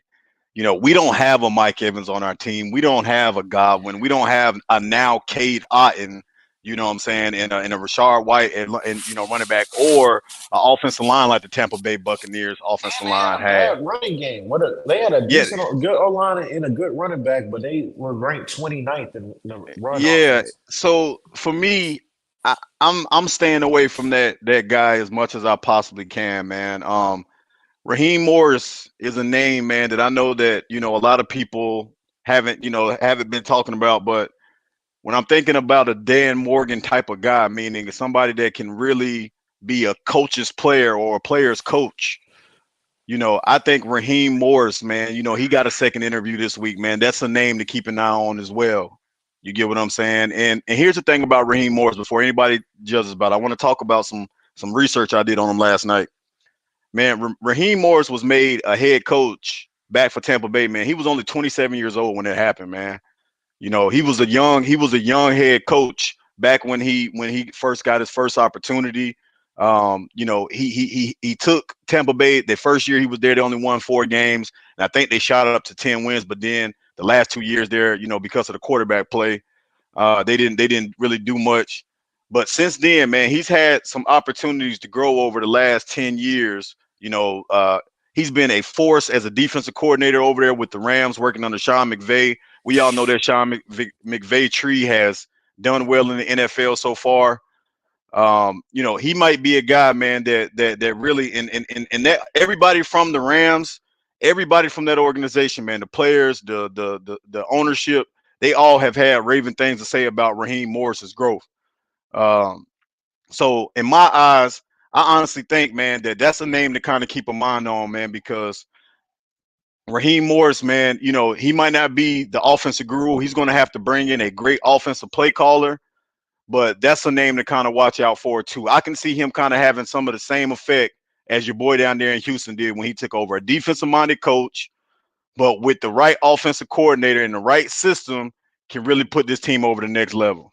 We don't have a Mike Evans on our team. We don't have a Godwin. We don't have a now Cade Otton. You know what I'm saying? And a Rashard White and running back or an offensive line like the Tampa Bay Buccaneers offensive and they had line a had. bad running game. They had a Yeah, decent, good O line and a good running back, but they were ranked 29th in the run yeah. offense. So for me, I'm staying away from that guy as much as I possibly can, man. Raheem Morris is a name, man, that I know that a lot of people haven't been talking about, but when I'm thinking about a Dan Morgan type of guy, meaning somebody that can really be a coach's player or a player's coach, I think Raheem Morris, man, he got a second interview this week, man. That's a name to keep an eye on as well. You get what I'm saying? And here's the thing about Raheem Morris before anybody judges about it, I want to talk about some research I did on him last night. Man, Raheem Morris was made a head coach back for Tampa Bay, man. He was only 27 years old when it happened, man. He was a young head coach back when he first got his first opportunity. He took Tampa Bay the first year he was there. They only won 4 games, and I think they shot it up to 10 wins. But then the last 2 years there, because of the quarterback play, they didn't really do much. But since then, man, he's had some opportunities to grow over the last 10 years. He's been a force as a defensive coordinator over there with the Rams, working under Sean McVay. We all know that Sean McVay tree has done well in the NFL so far. He might be a guy, man, that really and that everybody from the Rams, everybody from that organization, man, the players, the ownership, they all have had raving things to say about Raheem Morris's growth. Um, so in my eyes, I honestly think, man, that's a name to kind of keep a mind on, man, because Raheem Morris, man, he might not be the offensive guru. He's going to have to bring in a great offensive play caller, but that's a name to kind of watch out for too. I can see him kind of having some of the same effect as your boy down there in Houston did when he took over, a defensive-minded coach, but with the right offensive coordinator and the right system, can really put this team over the next level.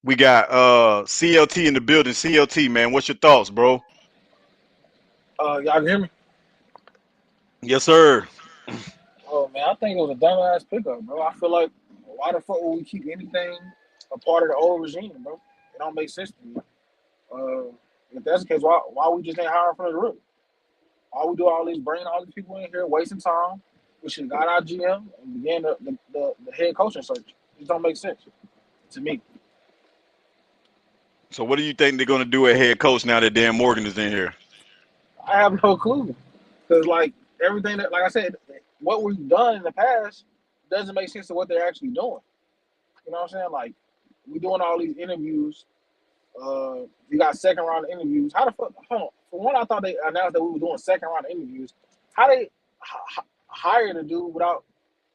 We got CLT in the building. CLT, man, what's your thoughts, bro? Y'all can hear me? Yes, sir. Oh man, I think it was a dumbass pickup, bro. I feel like why the fuck would we keep anything a part of the old regime, bro? It don't make sense to me. Uh, if that's the case, why we just ain't hiring from the root? Why we do all these bringing all these people in here, wasting time? We should have got our GM and began the head coaching search. It just don't make sense to me. So what do you think they're going to do at head coach now that Dan Morgan is in here? I have no clue because like everything that, like I said, what we've done in the past doesn't make sense to what they're actually doing. You know what I'm saying? Like we doing all these interviews. You got second round interviews. How the fuck? Hold on. For one, I thought they announced that we were doing second round interviews. How they hire the dude without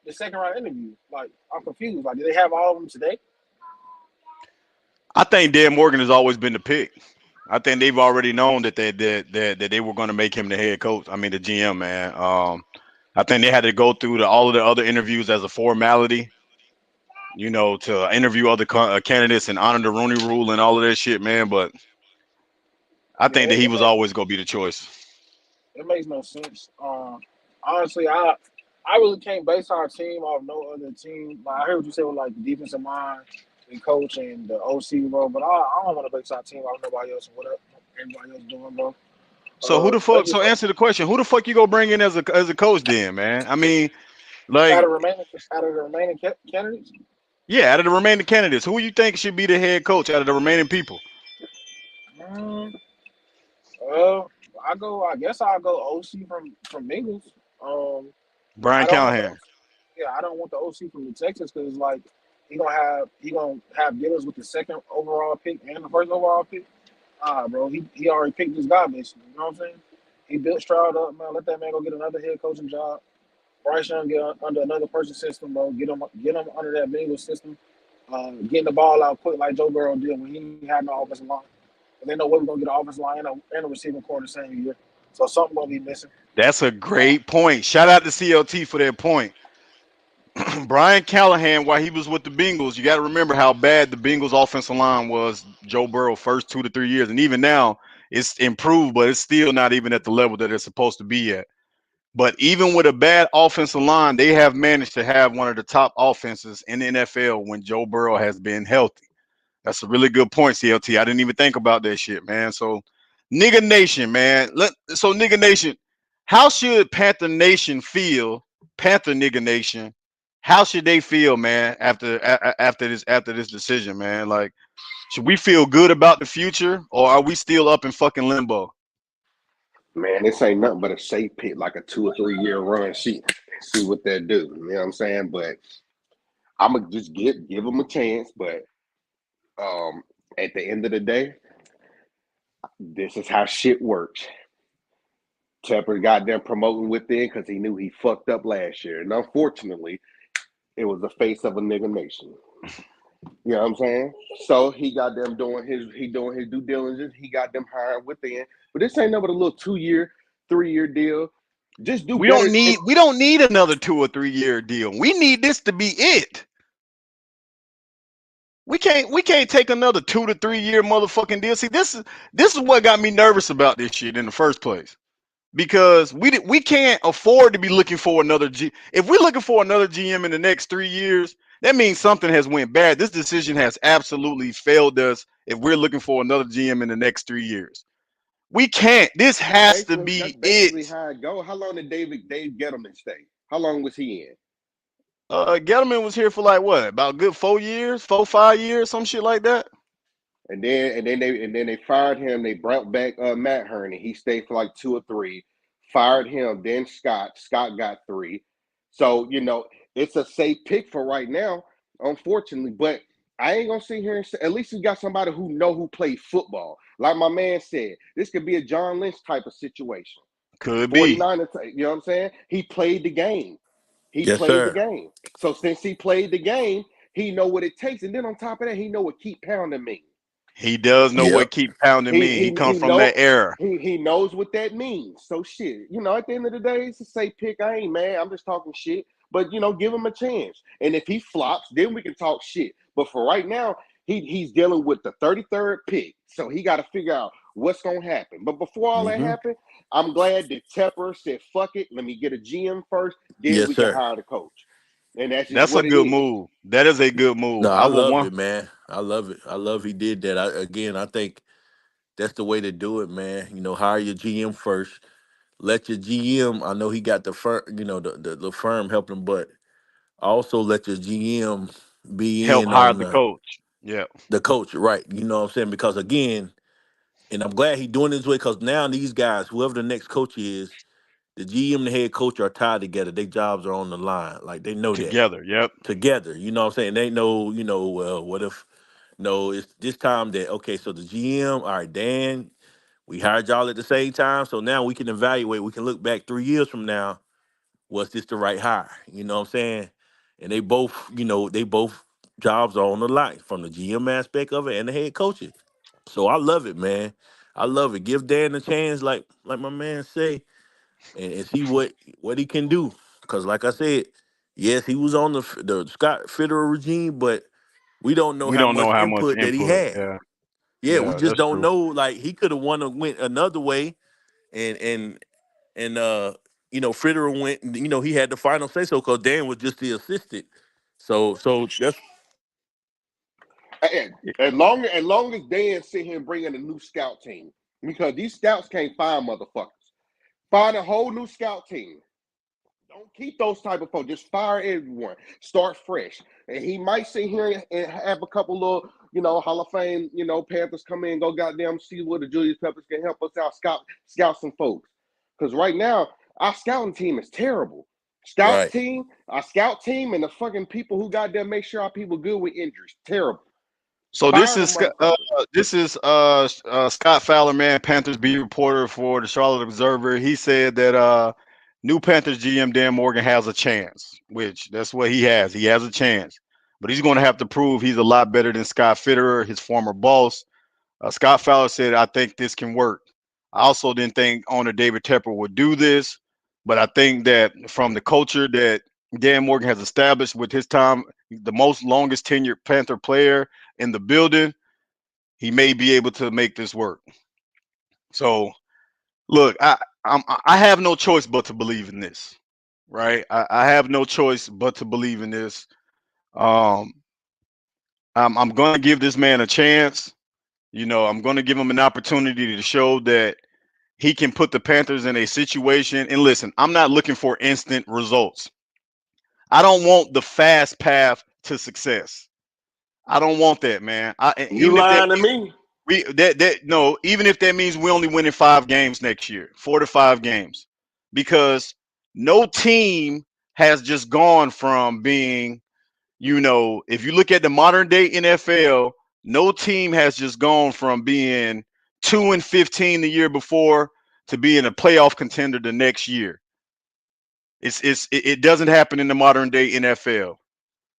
the second round interview? Like I'm confused. Like, do they have all of them today? I think Dan Morgan has always been the pick. I think they've already known that they were going to make him the head coach. I mean the GM, man. I think they had to go through all of the other interviews as a formality, to interview other candidates and honor the Rooney Rule and all of that shit, man. But I Yeah, think that he was always going to be the choice. it makes no sense. Honestly, I really can't base our team off no other team. Like, I heard what you said with like the defensive mind, the coach, and the OC role, but I don't want to base our team off nobody else and what everybody else doing, bro. So who the fuck? Maybe So answer the question: who the fuck you gonna bring in as a coach then, man? I mean, Like, out of the remaining candidates. yeah, out of the remaining candidates, who you think should be the head coach out of the remaining people? Mm, uh, I guess I'll go OC from Bengals. I Brian don't want the Callahan. OC, yeah, I don't want the OC from the Texans because like he gonna have dealers with the second overall pick and the first overall pick. Bro, he already picked his guy basically. You know what I'm saying? He built Stroud up, man. Let that man go get another head coaching job. Bryce Young get under another person's system, bro. Get him under that Bengals system. Getting the ball out quick like Joe Burrow did when he had no offensive line. And they know what we're gonna get an offensive line and a receiving core the same year. So something gonna be missing. That's a Uh, great point. Shout out to CLT for that point. Brian Callahan, while he was with the Bengals, you got to remember how bad the Bengals offensive line was Joe Burrow first 2 to 3 years, and even now it's improved, but it's still not even at the level that it's supposed to be at. But even with a bad offensive line, they have managed to have one of the top offenses in the NFL when Joe Burrow has been healthy. That's a really good point, CLT. I didn't even think about that shit, man. So, nigga nation, man. So nigga nation, how should Panther Nation feel? Panther nigga nation, how should they feel, man? After this decision, man. Like, should we feel good about the future, or are we still up in fucking limbo? Man, this ain't nothing but a safe pick, like a 2 or 3 year run. See what they do. You know what I'm saying? But I'm gonna just give them a chance. But at the end of the day, this is how shit works. Tepper got them promoting within because he knew he fucked up last year, and unfortunately, it was the face of a nigga nation. You know what I'm saying? So he got them doing his due diligence. He got them hiring within. But this ain't nothing but a little 2 year, 3 year deal. Just do We don't better. need we don't need another 2 or 3 year deal. We need this to be it. We can't take another 2 to 3 year motherfucking deal. See, this is what got me nervous about this shit in the first place. Because we can't afford to be looking for another G. If we're looking for another GM in the next 3 years, that means something has went bad. This decision has absolutely failed us. If we're looking for another GM in the next 3 years, we can't. This has to That's be basically it. how it go. How long did Dave Gettleman stay? How long was he in? Gettleman was here for like what? About good 4 years, 5 years, some shit like that. And then they fired him. They brought back Matt Herney. He stayed for like 2 or 3. Fired him. Then Scott. Scott got 3. So it's a safe pick for right now, unfortunately. But I ain't gonna sit here and say, at least we got somebody who played football. Like my man said, this could be a John Lynch type of situation. Could be. 49, you know what I'm saying? He played the game. He Yes, played the sir. game. So since he played the game, he know what it takes. And then on top of that, he know what keep pounding means. He does know Yep. what keep pounding He me. He he come he from know that era. he knows what that means. So shit, at the end of the day, it's a safe pick. I ain't mad. I'm just talking shit. But give him a chance. And if he flops, then we can talk shit. But for right now, he's dealing with the 33rd pick. So he got to figure out what's gonna happen. But before all that Hmm. happened, I'm glad that Tepper said, fuck it, let me get a GM first, then Yes, we can sir. hire the coach. And that's just That's a what it good is. move. That is a good No, move. I I would love want. it, man. I love it. I love he did that. I think that's the way to do it, man. Hire your GM first. Let your GM. I know he got the firm, the firm helping him, but also let your GM be Help in hire on the coach. Yeah. the coach, right? You know what I'm saying? Because again, and I'm glad he doing this way because now these guys, whoever the next coach is, the GM and the head coach are tied together. Their jobs are on the line. Like they know that Together. Yep. together. You know what I'm saying? They know, well, what if no, it's this time that okay, so the GM, all right, Dan, we hired y'all at the same time. So now we can evaluate, we can look back 3 years from now, was this the right hire? You know what I'm saying? And they both jobs are on the line from the GM aspect of it and the head coaches. So I love it, man. I love it. Give Dan a chance, like my man say, and see what he can do. Because like I said, yes, he was on the Scott Federer regime, but we don't know We how don't much know how much input that he input. had. Yeah. Yeah, we Yeah. just That's don't true. know. Like he could have went another way, and Federer went. He had the final say so because Dan was just the assistant. So that's And as long as Dan sit here and bring in a new scout team, because these scouts can't find motherfuckers. Find a whole new scout team. Don't keep those type of folks. Just fire everyone. Start fresh. And he might sit here and have a couple of, Hall of Fame, Panthers come in, go goddamn see what the Julius Peppers can help us out, scout some folks. Because right now, our scouting team is terrible. Right. Our scout team, and the fucking people who got there make sure our people good with injuries. Terrible. So Fire them motherfuckers. this is Scott Fowler, man, Panthers beat reporter for the Charlotte Observer. He said that new Panthers GM Dan Morgan has a chance, which that's what he has. He has a chance, but he's going to have to prove he's a lot better than Scott Fitterer, his former boss. Scott Fowler said, "I think this can work." I also didn't think owner David Tepper would do this, but I think that from the culture that Dan Morgan has established with his time, the most longest tenured Panther player in the building, he may be able to make this work. So, look, I have no choice but to believe in this, right? I have no choice but to believe in this. Um, I'm going to give this man a chance. I'm going to give him an opportunity to show that he can put the Panthers in a situation. And listen, I'm not looking for instant results. I don't want the fast path to success. I don't want that, man. You Even if that lying to me? even if that means we only winning 5 games next year, 4 to 5 games, because no team has just gone from being, if you look at the modern day NFL, no team has just gone from being 2-15 the year before to being a playoff contender the next year. It doesn't happen in the modern day NFL.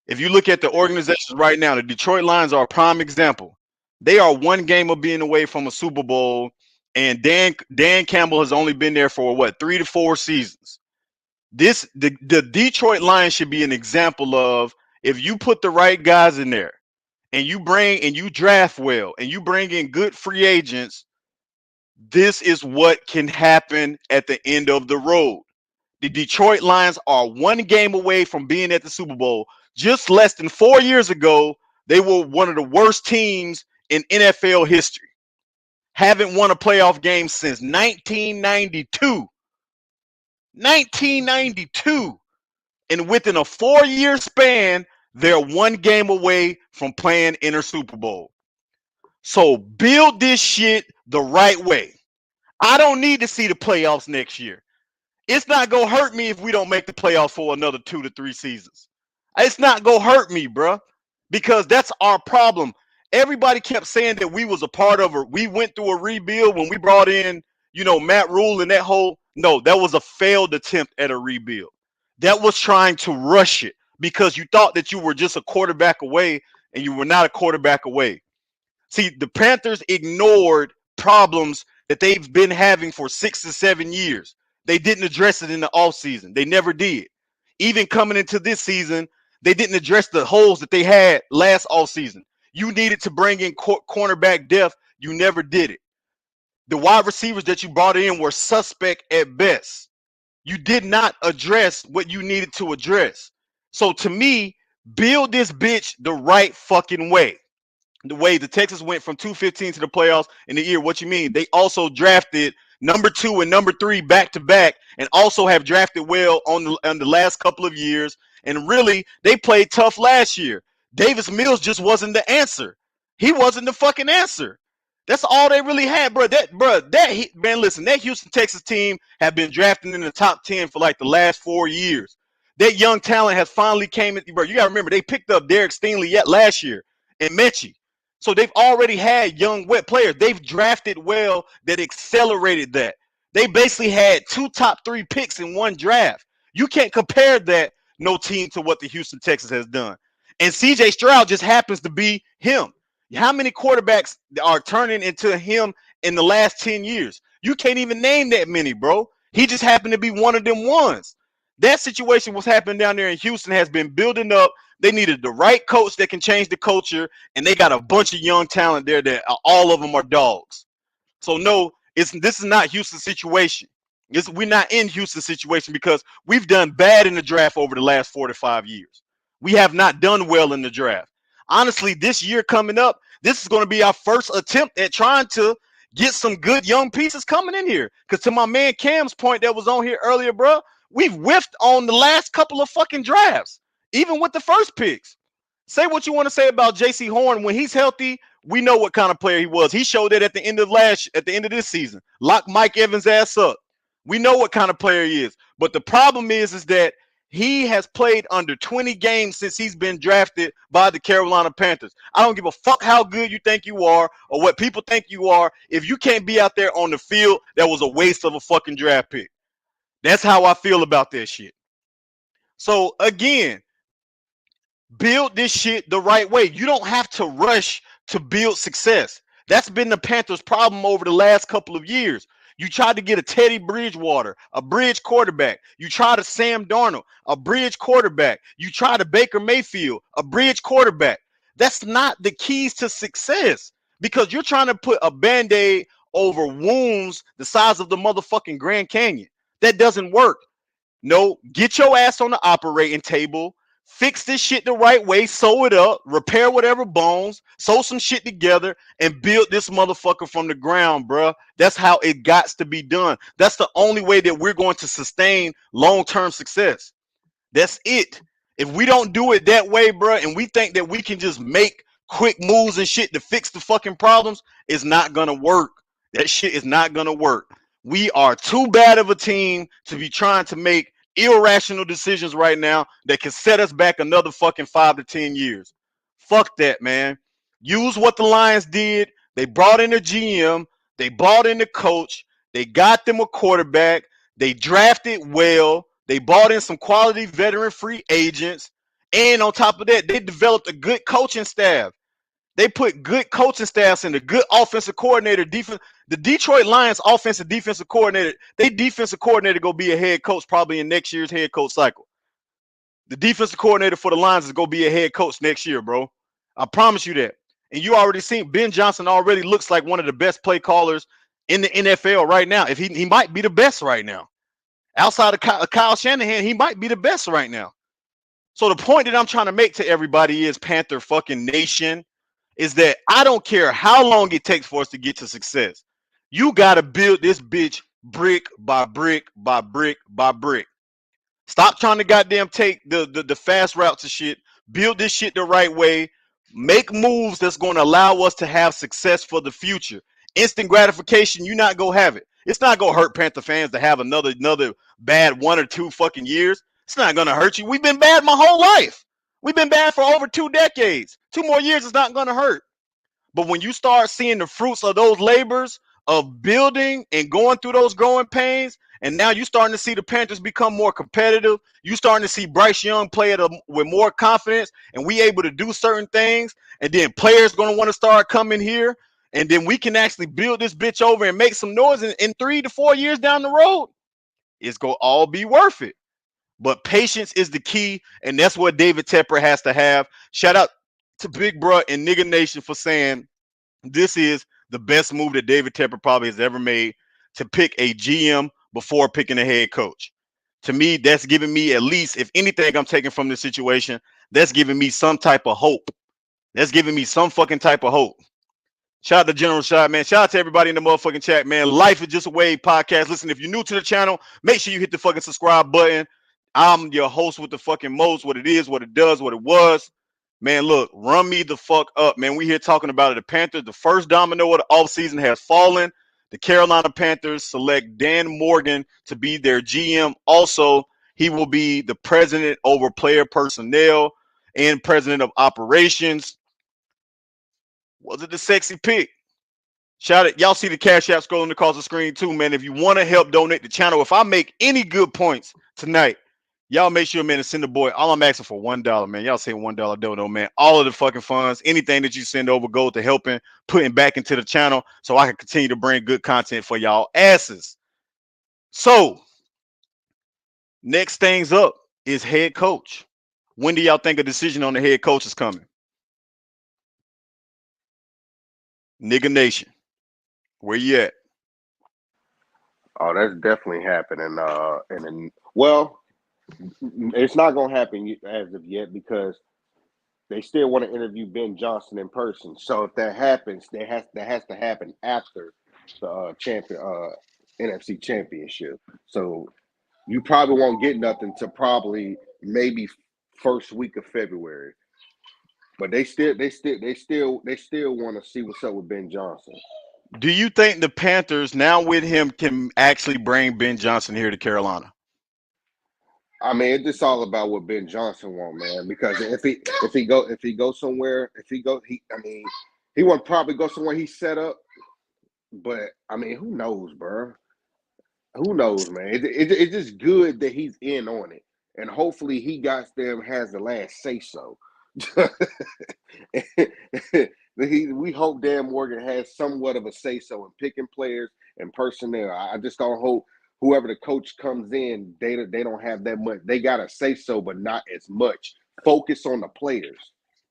If you look at the organizations right now, the Detroit Lions are a prime example. They are 1 game of being away from a Super Bowl, and Dan Campbell has only been there for what, 3 to 4 seasons. The Detroit Lions should be an example of, if you put the right guys in there and you draft well and you bring in good free agents, this is what can happen at the end of the road. The Detroit Lions are 1 game away from being at the Super Bowl. Just less than 4 years ago, they were one of the worst teams in NFL history. Haven't won a playoff game since 1992. 1992. And within a 4-year span, they're 1 game away from playing in a Super Bowl. So build this shit the right way. I don't need to see the playoffs next year. It's not going to hurt me if we don't make the playoffs for another 2 to 3 seasons. It's not going to hurt me, bro, because that's our problem. Everybody kept saying that we was a part of we went through a rebuild when we brought in, Matt Rule and that whole, no, that was a failed attempt at a rebuild. That was trying to rush it because you thought that you were just a quarterback away, and you were not a quarterback away. See, the Panthers ignored problems that they've been having for 6 to 7 years. They didn't address it in the offseason. They never did. Even coming into this season, they didn't address the holes that they had last offseason. You needed to bring in cornerback depth. You never did it. The wide receivers that you brought in were suspect at best. You did not address what you needed to address. So to me, build this bitch the right fucking way. The way the Texas went from 215 to the playoffs in the year. What you mean? They also drafted number 2 and number 3 back to back, and also have drafted well on the last couple of years. And really, they played tough last year. Davis Mills just wasn't the answer. He wasn't the fucking answer. That's all they really had, bro. Man, listen, that Houston Texas team have been drafting in the top 10 for like the last 4 years. That young talent has finally came in, bro. You gotta remember, they picked up Derek Stingley yet last year and Mechie. So they've already had young wet players. They've drafted well that accelerated that. They basically had 2 top 3 picks in one draft. You can't compare that, no team, to what the Houston Texans has done. And CJ Stroud just happens to be him. How many quarterbacks are turning into him in the last 10 years? You can't even name that many, bro. He just happened to be one of them ones. That situation was happening down there in Houston has been building up. They needed the right coach that can change the culture, and they got a bunch of young talent there that all of them are dogs. So no, this is not Houston's situation. We're not in Houston's situation because we've done bad in the draft over the last 4 to 5 years. We have not done well in the draft. Honestly, this year coming up, this is going to be our first attempt at trying to get some good young pieces coming in here. Because to my man Cam's point that was on here earlier, bro, We've whiffed on the last couple of fucking drafts, even with the first picks. Say what you want to say about J.C. Horn. When he's healthy, we know what kind of player he was. He showed it at the end of this season. Lock Mike Evans' ass up. We know what kind of player he is. But the problem is that he has played under 20 games since he's been drafted by the Carolina Panthers. I don't give a fuck how good you think you are or what people think you are. If you can't be out there on the field, that was a waste of a fucking draft pick. That's how I feel about that shit. So again, build this shit the right way. You don't have to rush to build success. That's been the Panthers' problem over the last couple of years. You tried to get a Teddy Bridgewater, a bridge quarterback. You tried a Sam Darnold, a bridge quarterback. You tried a Baker Mayfield, a bridge quarterback. That's not the keys to success because you're trying to put a Band-Aid over wounds the size of the motherfucking Grand Canyon. That doesn't work. No, get your ass on the operating table, fix this shit the right way, sew it up, repair whatever bones, sew some shit together, and build this motherfucker from the ground, bruh. That's how it got to be done. That's the only way that we're going to sustain long-term success. That's it. If we don't do it that way, bruh, and we think that we can just make quick moves and shit to fix the fucking problems, it's not gonna work. That shit is not gonna work. We are too bad of a team to be trying to make irrational decisions right now that can set us back another fucking 5 to 10 years. Fuck that, man. Use what the Lions did. They brought in a GM. They brought in the coach. They got them a quarterback. They drafted well. They bought in some quality veteran free agents. And on top of that, they developed a good coaching staff. They put good coaching staffs and a good offensive coordinator. The Detroit Lions offensive defensive coordinator, they defensive coordinator go be a head coach probably in next year's head coach cycle. The defensive coordinator for the Lions is going to be a head coach next year, bro. I promise you that. And you already seen Ben Johnson already looks like one of the best play callers in the NFL right now. If he might be the best right now. Outside of Kyle Shanahan, he might be the best right now. So the point that I'm trying to make to everybody is, Panther fucking Nation, is that I don't care how long it takes for us to get to success. You got to build this bitch brick by brick by brick by brick. Stop trying to goddamn take the fast routes and shit. Build this shit the right way. Make moves that's going to allow us to have success for the future. Instant gratification, you're not going to have it. It's not going to hurt Panther fans to have another bad 1 or 2 fucking years. It's not going to hurt you. We've been bad my whole life. We've been bad for over 2 decades. 2 more years is not going to hurt. But when you start seeing the fruits of those labors of building and going through those growing pains, and now you're starting to see the Panthers become more competitive. You starting to see Bryce Young play with more confidence, and we able to do certain things. And then players going to want to start coming here, and then we can actually build this bitch over and make some noise in 3 to 4 years down the road. It's going to all be worth it. But patience is the key, and that's what David Tepper has to have. Shout out to Big Bruh and Nigga Nation for saying this is the best move that David Tepper probably has ever made, to pick a GM before picking a head coach. To me, that's giving me, at least, if anything I'm taking from this situation, that's giving me some type of hope. That's giving me some fucking type of hope. Shout out to General Shot, man. Shout out to everybody in the motherfucking chat, man. Life is Just a Wave podcast. Listen, if you're new to the channel, make sure you hit the fucking subscribe button. I'm your host with the fucking most, what it is, what it does, what it was. Man, look, run me the fuck up, man. We here talking about it. The Panthers, the first domino of the offseason has fallen. The Carolina Panthers select Dan Morgan to be their GM. Also, he will be the president over player personnel and president of operations. Was it the sexy pick? Shout it. Y'all see the Cash App scrolling across the screen too, man. If you want to help donate the channel, if I make any good points tonight, y'all make sure, man, to send the boy. All I'm asking for $1, man. Y'all say $1 dono, man. All of the fucking funds, anything that you send over, go to helping, putting back into the channel so I can continue to bring good content for y'all asses. So, next things up is head coach. When do y'all think a decision on the head coach is coming? Nigga Nation, where you at? Oh, that's definitely happening. And then, well, it's not gonna happen as of yet because they still want to interview Ben Johnson in person. So if that happens, that has to happen after the NFC Championship. So You probably won't get nothing to probably maybe first week of February. But they still want to see what's up with Ben Johnson. Do you think the Panthers now with him can actually bring Ben Johnson here to Carolina? I mean, it's just all about what Ben Johnson want, man. Because if he go somewhere, if he go he I mean, he would probably go somewhere he set up. But I mean, who knows, bro? Who knows, man? It's just good that he's in on it, and hopefully he got them has the last say so. We hope Dan Morgan has somewhat of a say so in picking players and personnel. I just don't hope whoever the coach comes in, they don't have that much. They got to say so, but not as much. Focus on the players.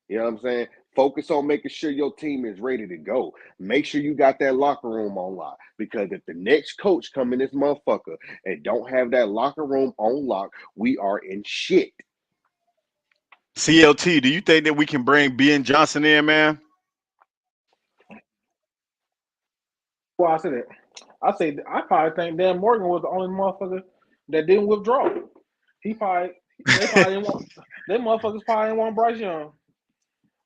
You know what I'm saying? Focus on making sure your team is ready to go. Make sure you got that locker room on lock. Because if the next coach come in this motherfucker and don't have that locker room on lock, we are in shit. CLT, do you think that we can bring Ben Johnson in, man? Well, I said it. I probably think Dan Morgan was the only motherfucker that didn't withdraw. He probably they probably didn't want them motherfuckers probably didn't want Bryce Young.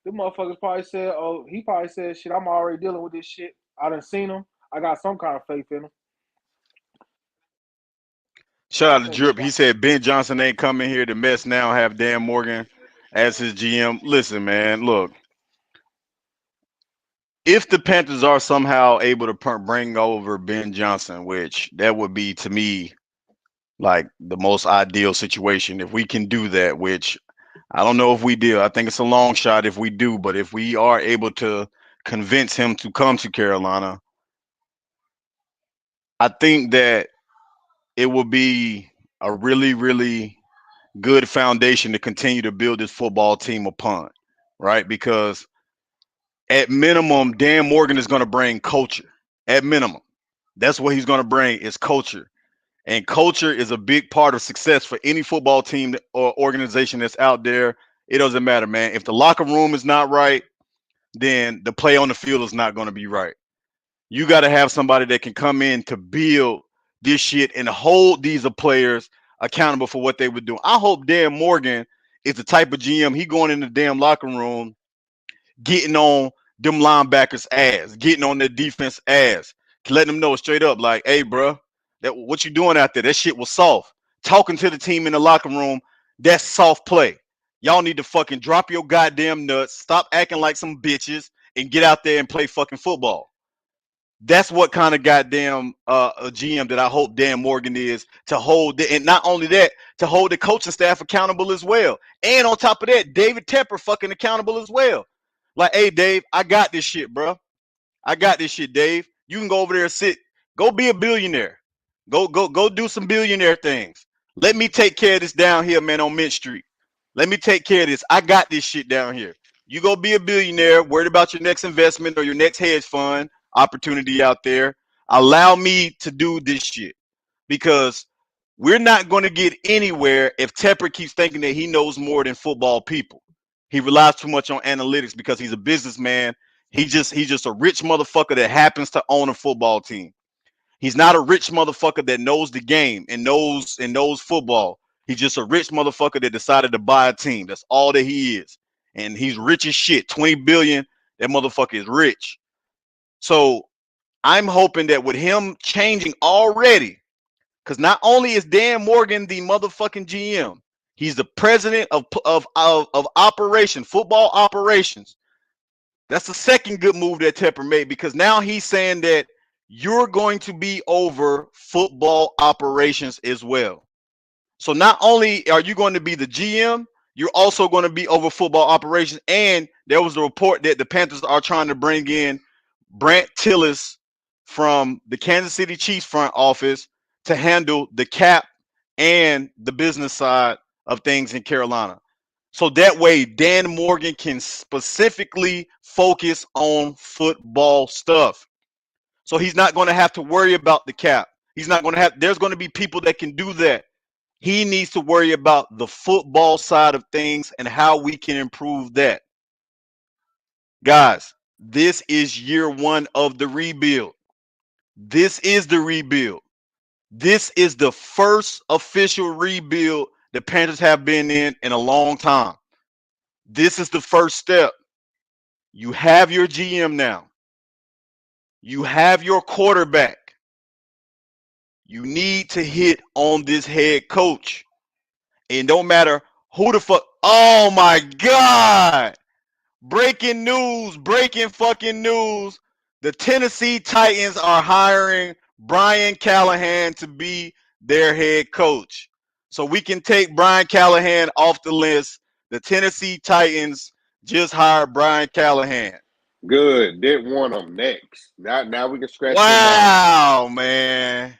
Them motherfuckers probably said, "Oh, he probably said, shit, I'm already dealing with this shit. I done seen him. I got some kind of faith in him." Shout I out to think they Drip. He got. said Ben Johnson ain't coming here to mess now, have Dan Morgan as his GM. Listen, man, look, if the Panthers are somehow able to bring over Ben Johnson, which that would be to me like the most ideal situation, if we can do that, which I don't know if we do. I think it's a long shot if we do, but if we are able to convince him to come to Carolina, I think that it will be a really, really good foundation to continue to build this football team upon, right? Because at minimum, Dan Morgan is going to bring culture. At minimum, that's what he's going to bring is culture. And culture is a big part of success for any football team or organization that's out there. It doesn't matter, man. If the locker room is not right, then the play on the field is not going to be right. You got to have somebody that can come in to build this shit and hold these players accountable for what they were doing. I hope Dan Morgan is the type of GM he going in the damn locker room getting on them linebackers' ass, getting on their defense ass, letting them know straight up, like, hey, bro, that what you doing out there? That shit was soft. Talking to the team in the locker room, that's soft play. Y'all need to fucking drop your goddamn nuts, stop acting like some bitches, and get out there and play fucking football. That's what kind of goddamn a GM that I hope Dan Morgan is to hold, and not only that, to hold the coaching staff accountable as well. And on top of that, David Tepper fucking accountable as well. Like, hey, Dave, I got this shit, bro. I got this shit, Dave. You can go over there and sit. Go be a billionaire. Go do some billionaire things. Let me take care of this down here, man, on Mint Street. Let me take care of this. I got this shit down here. You go be a billionaire, worried about your next investment or your next hedge fund opportunity out there. Allow me to do this shit because we're not going to get anywhere if Tepper keeps thinking that he knows more than football people. He relies too much on analytics because he's a businessman. He's just a rich motherfucker that happens to own a football team. He's not a rich motherfucker that knows the game and knows football. He's just a rich motherfucker that decided to buy a team. That's all that he is. And he's rich as shit. 20 billion. That motherfucker is rich. So I'm hoping that with him changing already, because not only is Dan Morgan the motherfucking GM, he's the president of operation, football operations. That's the second good move that Tepper made because now he's saying that you're going to be over football operations as well. So not only are you going to be the GM, you're also going to be over football operations. And there was a report that the Panthers are trying to bring in Brant Tillis from the Kansas City Chiefs front office to handle the cap and the business side of things in Carolina. So that way, Dan Morgan can specifically focus on football stuff. So he's not going to have to worry about the cap. He's not going to have, there's going to be people that can do that. He needs to worry about the football side of things and how we can improve that. Guys, this is year one of the rebuild. This is the rebuild. This is the first official rebuild the Panthers have been in a long time. This is the first step. You have your GM now. You have your quarterback. You need to hit on this head coach. And no matter who the fuck. Oh my God. Breaking news, breaking fucking news. The Tennessee Titans are hiring Brian Callahan to be their head coach. So we can take Brian Callahan off the list. The Tennessee Titans just hired Brian Callahan. Good. Didn't want him next. Now we can scratch him off. Wow, man.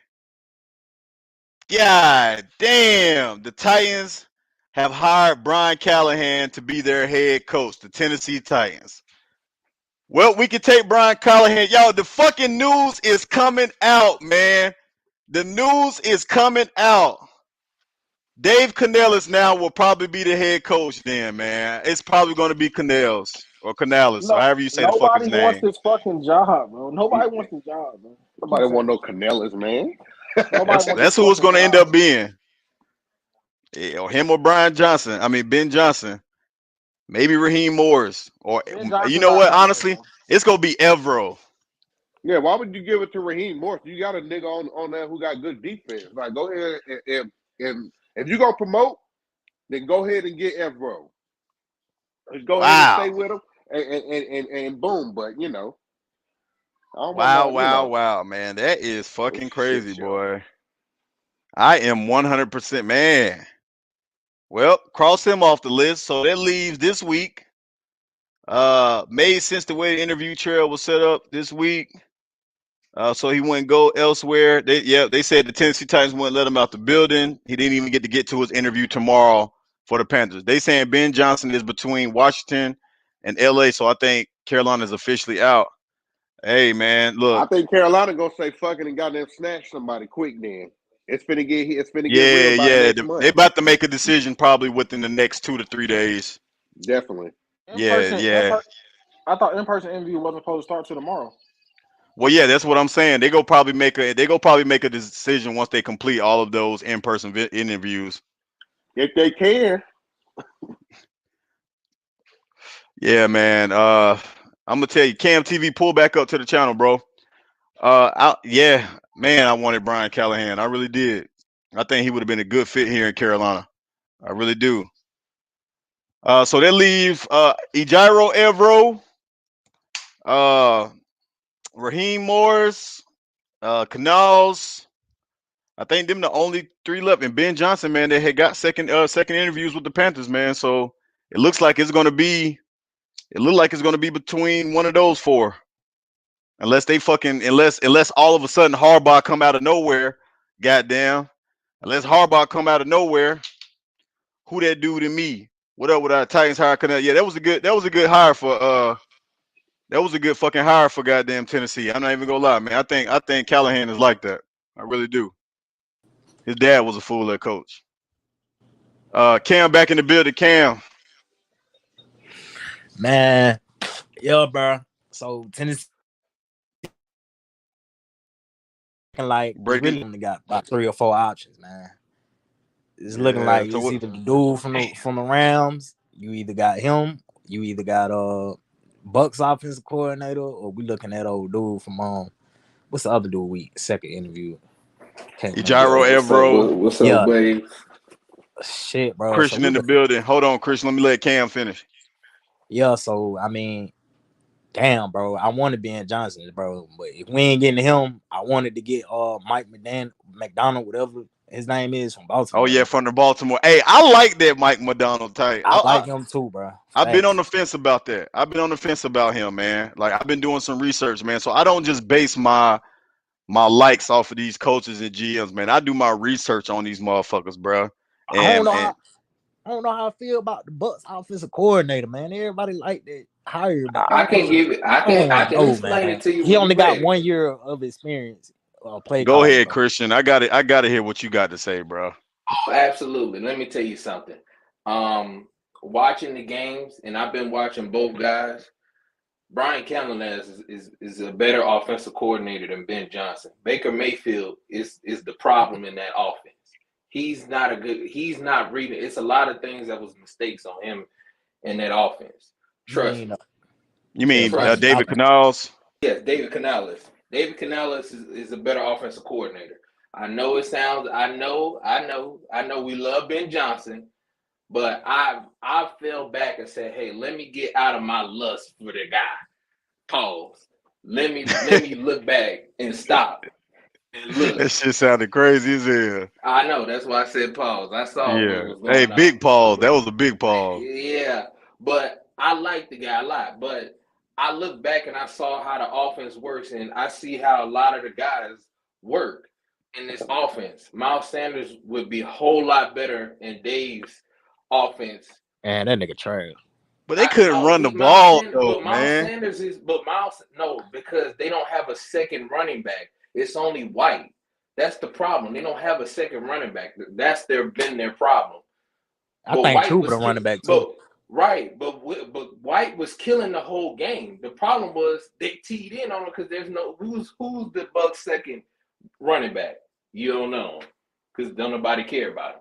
God damn. The Titans have hired Brian Callahan to be their head coach, the Tennessee Titans. Well, we can take Brian Callahan. Yo, the fucking news is coming out, man. The news is coming out. Dave Canellis now will probably be the head coach then, man. It's probably going to be Canellis or Canales, or No, however you say the fuck his nobody wants name. this fucking job, bro. Nobody wants this job, bro. Nobody want no Canellas, man. Nobody wants this That's who it's fucking going to end up job. being. Yeah, or him or Brian Johnson. I mean, Ben Johnson. Maybe Raheem Morris. Or, Ben you Johnson know not what? coming here, Honestly, bro. it's going to be Evero. Yeah, why would you give it to Raheem Morris? You got a nigga on there who got good defense. Like, go ahead and if you gonna promote, then go ahead and get Evero. Just go ahead and stay Wow. with him and boom. But I don't want Wow, no, wow, man. That is no fucking shit crazy, show. boy. I am 100% man. Well, cross him off the list. So that leaves this week. Made sense the way the interview trail was set up this week. So he wouldn't go elsewhere. They said the Tennessee Titans wouldn't let him out the building. He didn't even get to his interview tomorrow for the Panthers. They saying Ben Johnson is between Washington and LA. So I think Carolina is officially out. Hey man, I look. think Carolina gonna say fucking and goddamn snatch somebody quick. Then it's finna get real Yeah, by the yeah. next They month. about to make a decision probably within the next 2 to 3 days. Definitely. In Yeah, person, yeah. I thought in person interview wasn't supposed to start till tomorrow. Well, yeah, that's what I'm saying. They go probably make a decision once they complete all of those in-person interviews. If they can. Yeah, man. I'm gonna tell you, Cam TV, pull back up to the channel, bro. Yeah, man, I wanted Brian Callahan. I really did. I think he would have been a good fit here in Carolina. I really do. So they leave Ejiro Evero, uh, Raheem Morris, Canals. I think them the only three left, and Ben Johnson, man, they had got second interviews with the Panthers, man. So it looks like it's gonna be between one of those four, unless all of a sudden Harbaugh come out of nowhere, goddamn, unless Harbaugh come out of nowhere, who that dude and me? What up with our Titans hire? Yeah, that was a good hire for that was a good fucking hire for goddamn Tennessee. I'm not even gonna lie, man. I think Callahan is like that. I really do. His dad was a fool at coach. Cam back in the building. Cam, Man, yeah, bro. So Tennessee, like, it's breaking. really only got about 3 or 4 options, man. It's looking Yeah. like So it's what? either the dude from the Rams. You either got him. You either got Bucks offensive coordinator, or we looking at old dude from what's the other dude we second interview? Can't remember his Ejiro Yo, name. what's up? Evero, What's up, Yeah, buddy? shit, bro. So Christian we in the looking. building. Hold on, Christian. Let me let Cam finish. Yeah, so I mean, damn, bro. I wanted Ben Johnson, bro, but if we ain't getting him, I wanted to get Mike McDonald, whatever his name is, from Oh Baltimore. yeah, from the Baltimore. Hey, I like that Mike McDonald type. I like him too, bro. I've been on Facts. the fence about that. I've been on the fence about him, man. Like I've been doing some research, man. So I don't just base my likes off of these coaches and GMs, man. I do my research on these motherfuckers, bro. I don't know And how. I don't know how I feel about the Bucks offensive coordinator, man. Everybody like that hire, but I can give it. I I don't can know, explain man. it to you He really only got quick. 1 year of experience, play go calling, ahead, bro. Christian. I gotta hear what you got to say, bro. Oh, absolutely. Let me tell you something. Watching the games, and I've been watching both guys. Brian Callahan is a better offensive coordinator than Ben Johnson. Baker Mayfield is the problem in that offense. He's not reading. It's a lot of things that was mistakes on him in that offense. You Trust mean me. You said mean Brian Trust me. David Cowman. Canals? Yes, David Canales. David Canales is a better offensive coordinator. I know it sounds. I know. We love Ben Johnson, but I fell back and said, hey, let me get out of my lust for the guy. Pause. Let me look back and stop and That look. shit sounded crazy as hell. I know that's why I said pause. I saw what Yeah. was Hey, going on. big pause. That was a big pause. Yeah, but I like the guy a lot. But I look back and I saw how the offense works, and I see how a lot of the guys work in this offense. Miles Sanders would be a whole lot better in Dave's offense. And that nigga trash. But they couldn't run the ball though, Miles man. Sanders is, but Miles, no, because they don't have a second running back. It's only White. That's the problem. They don't have a second running back. That's been their problem. I But think White Chuba was the running back too. but White was killing the whole game. The problem was they teed in on him because there's no who's the Bucks' second running back. You don't know because don't nobody care about him.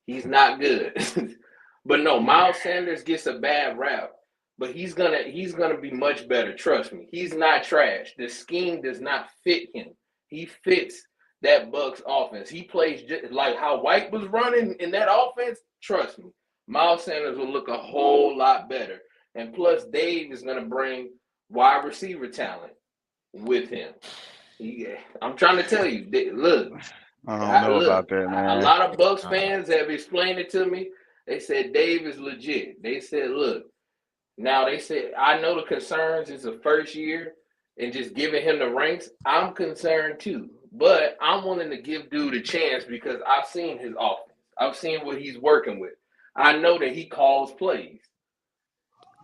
He's not good. But no, Miles Sanders gets a bad rap, but he's gonna be much better. Trust me. He's not trash. The scheme does not fit him. He fits that Bucks offense. He plays just like how White was running in that offense. Trust me, Miles Sanders will look a whole lot better. And plus, Dave is gonna bring wide receiver talent with him. I'm trying to tell you. Look, I don't know about that, A man. lot of Bucks fans have explained it to me. They said Dave is legit. They said, look, now they said, I know the concerns is the first year and just giving him the ranks. I'm concerned too. But I'm willing to give dude a chance because I've seen his offense. I've seen what he's working with. I know that he calls plays,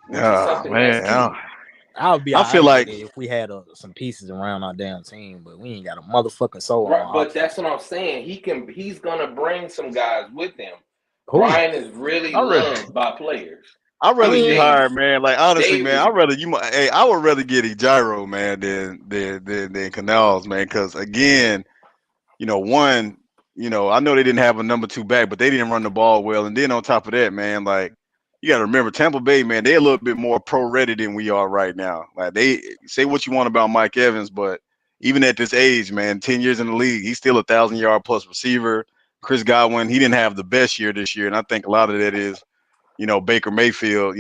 which is Oh something that's man. key. I would be I all feel right with like it if we had some pieces around our damn team, but we ain't got a motherfucking soul on Right, our but offense. that's what I'm saying. He's gonna bring some guys with him. Who? Brian is really I really loved by players. I'd I rather mean, you hire, man. Like honestly, Dave man, is I would rather get a gyro, man, than Canals, man. Because again, one, I know they didn't have a number two back, but they didn't run the ball well. And then on top of that, man, like you got to remember Tampa Bay, man, they're a little bit more pro ready than we are right now. Like they say what you want about Mike Evans, but even at this age, man, 10 years in the league, he's still 1,000 yard plus receiver. Chris Godwin, he didn't have the best year this year, and I think a lot of that is Baker Mayfield,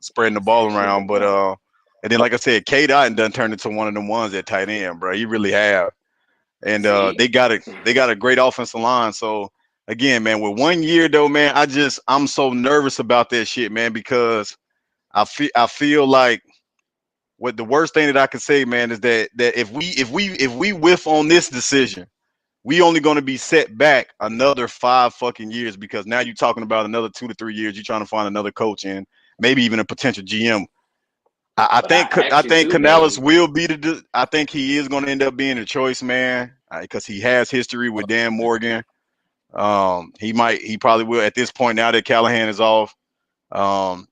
spreading the ball around. But and then like I said, K Dot done turned into one of them ones at tight end, bro. He really have. And see. they got a great offensive line. So again, man, with 1 year though, man, I'm so nervous about that shit, man, because I feel like what the worst thing that I can say, man, is that if we whiff on this decision, we only going to be set back another 5 fucking years because now you're talking about another 2 to 3 years. You're trying to find another coach and maybe even a potential GM. I But I think I asked you think too, Canales Dave. will be the. I think he is going to end up being a choice, man, because he has history with Dan Morgan. He probably will at this point now that Callahan is off.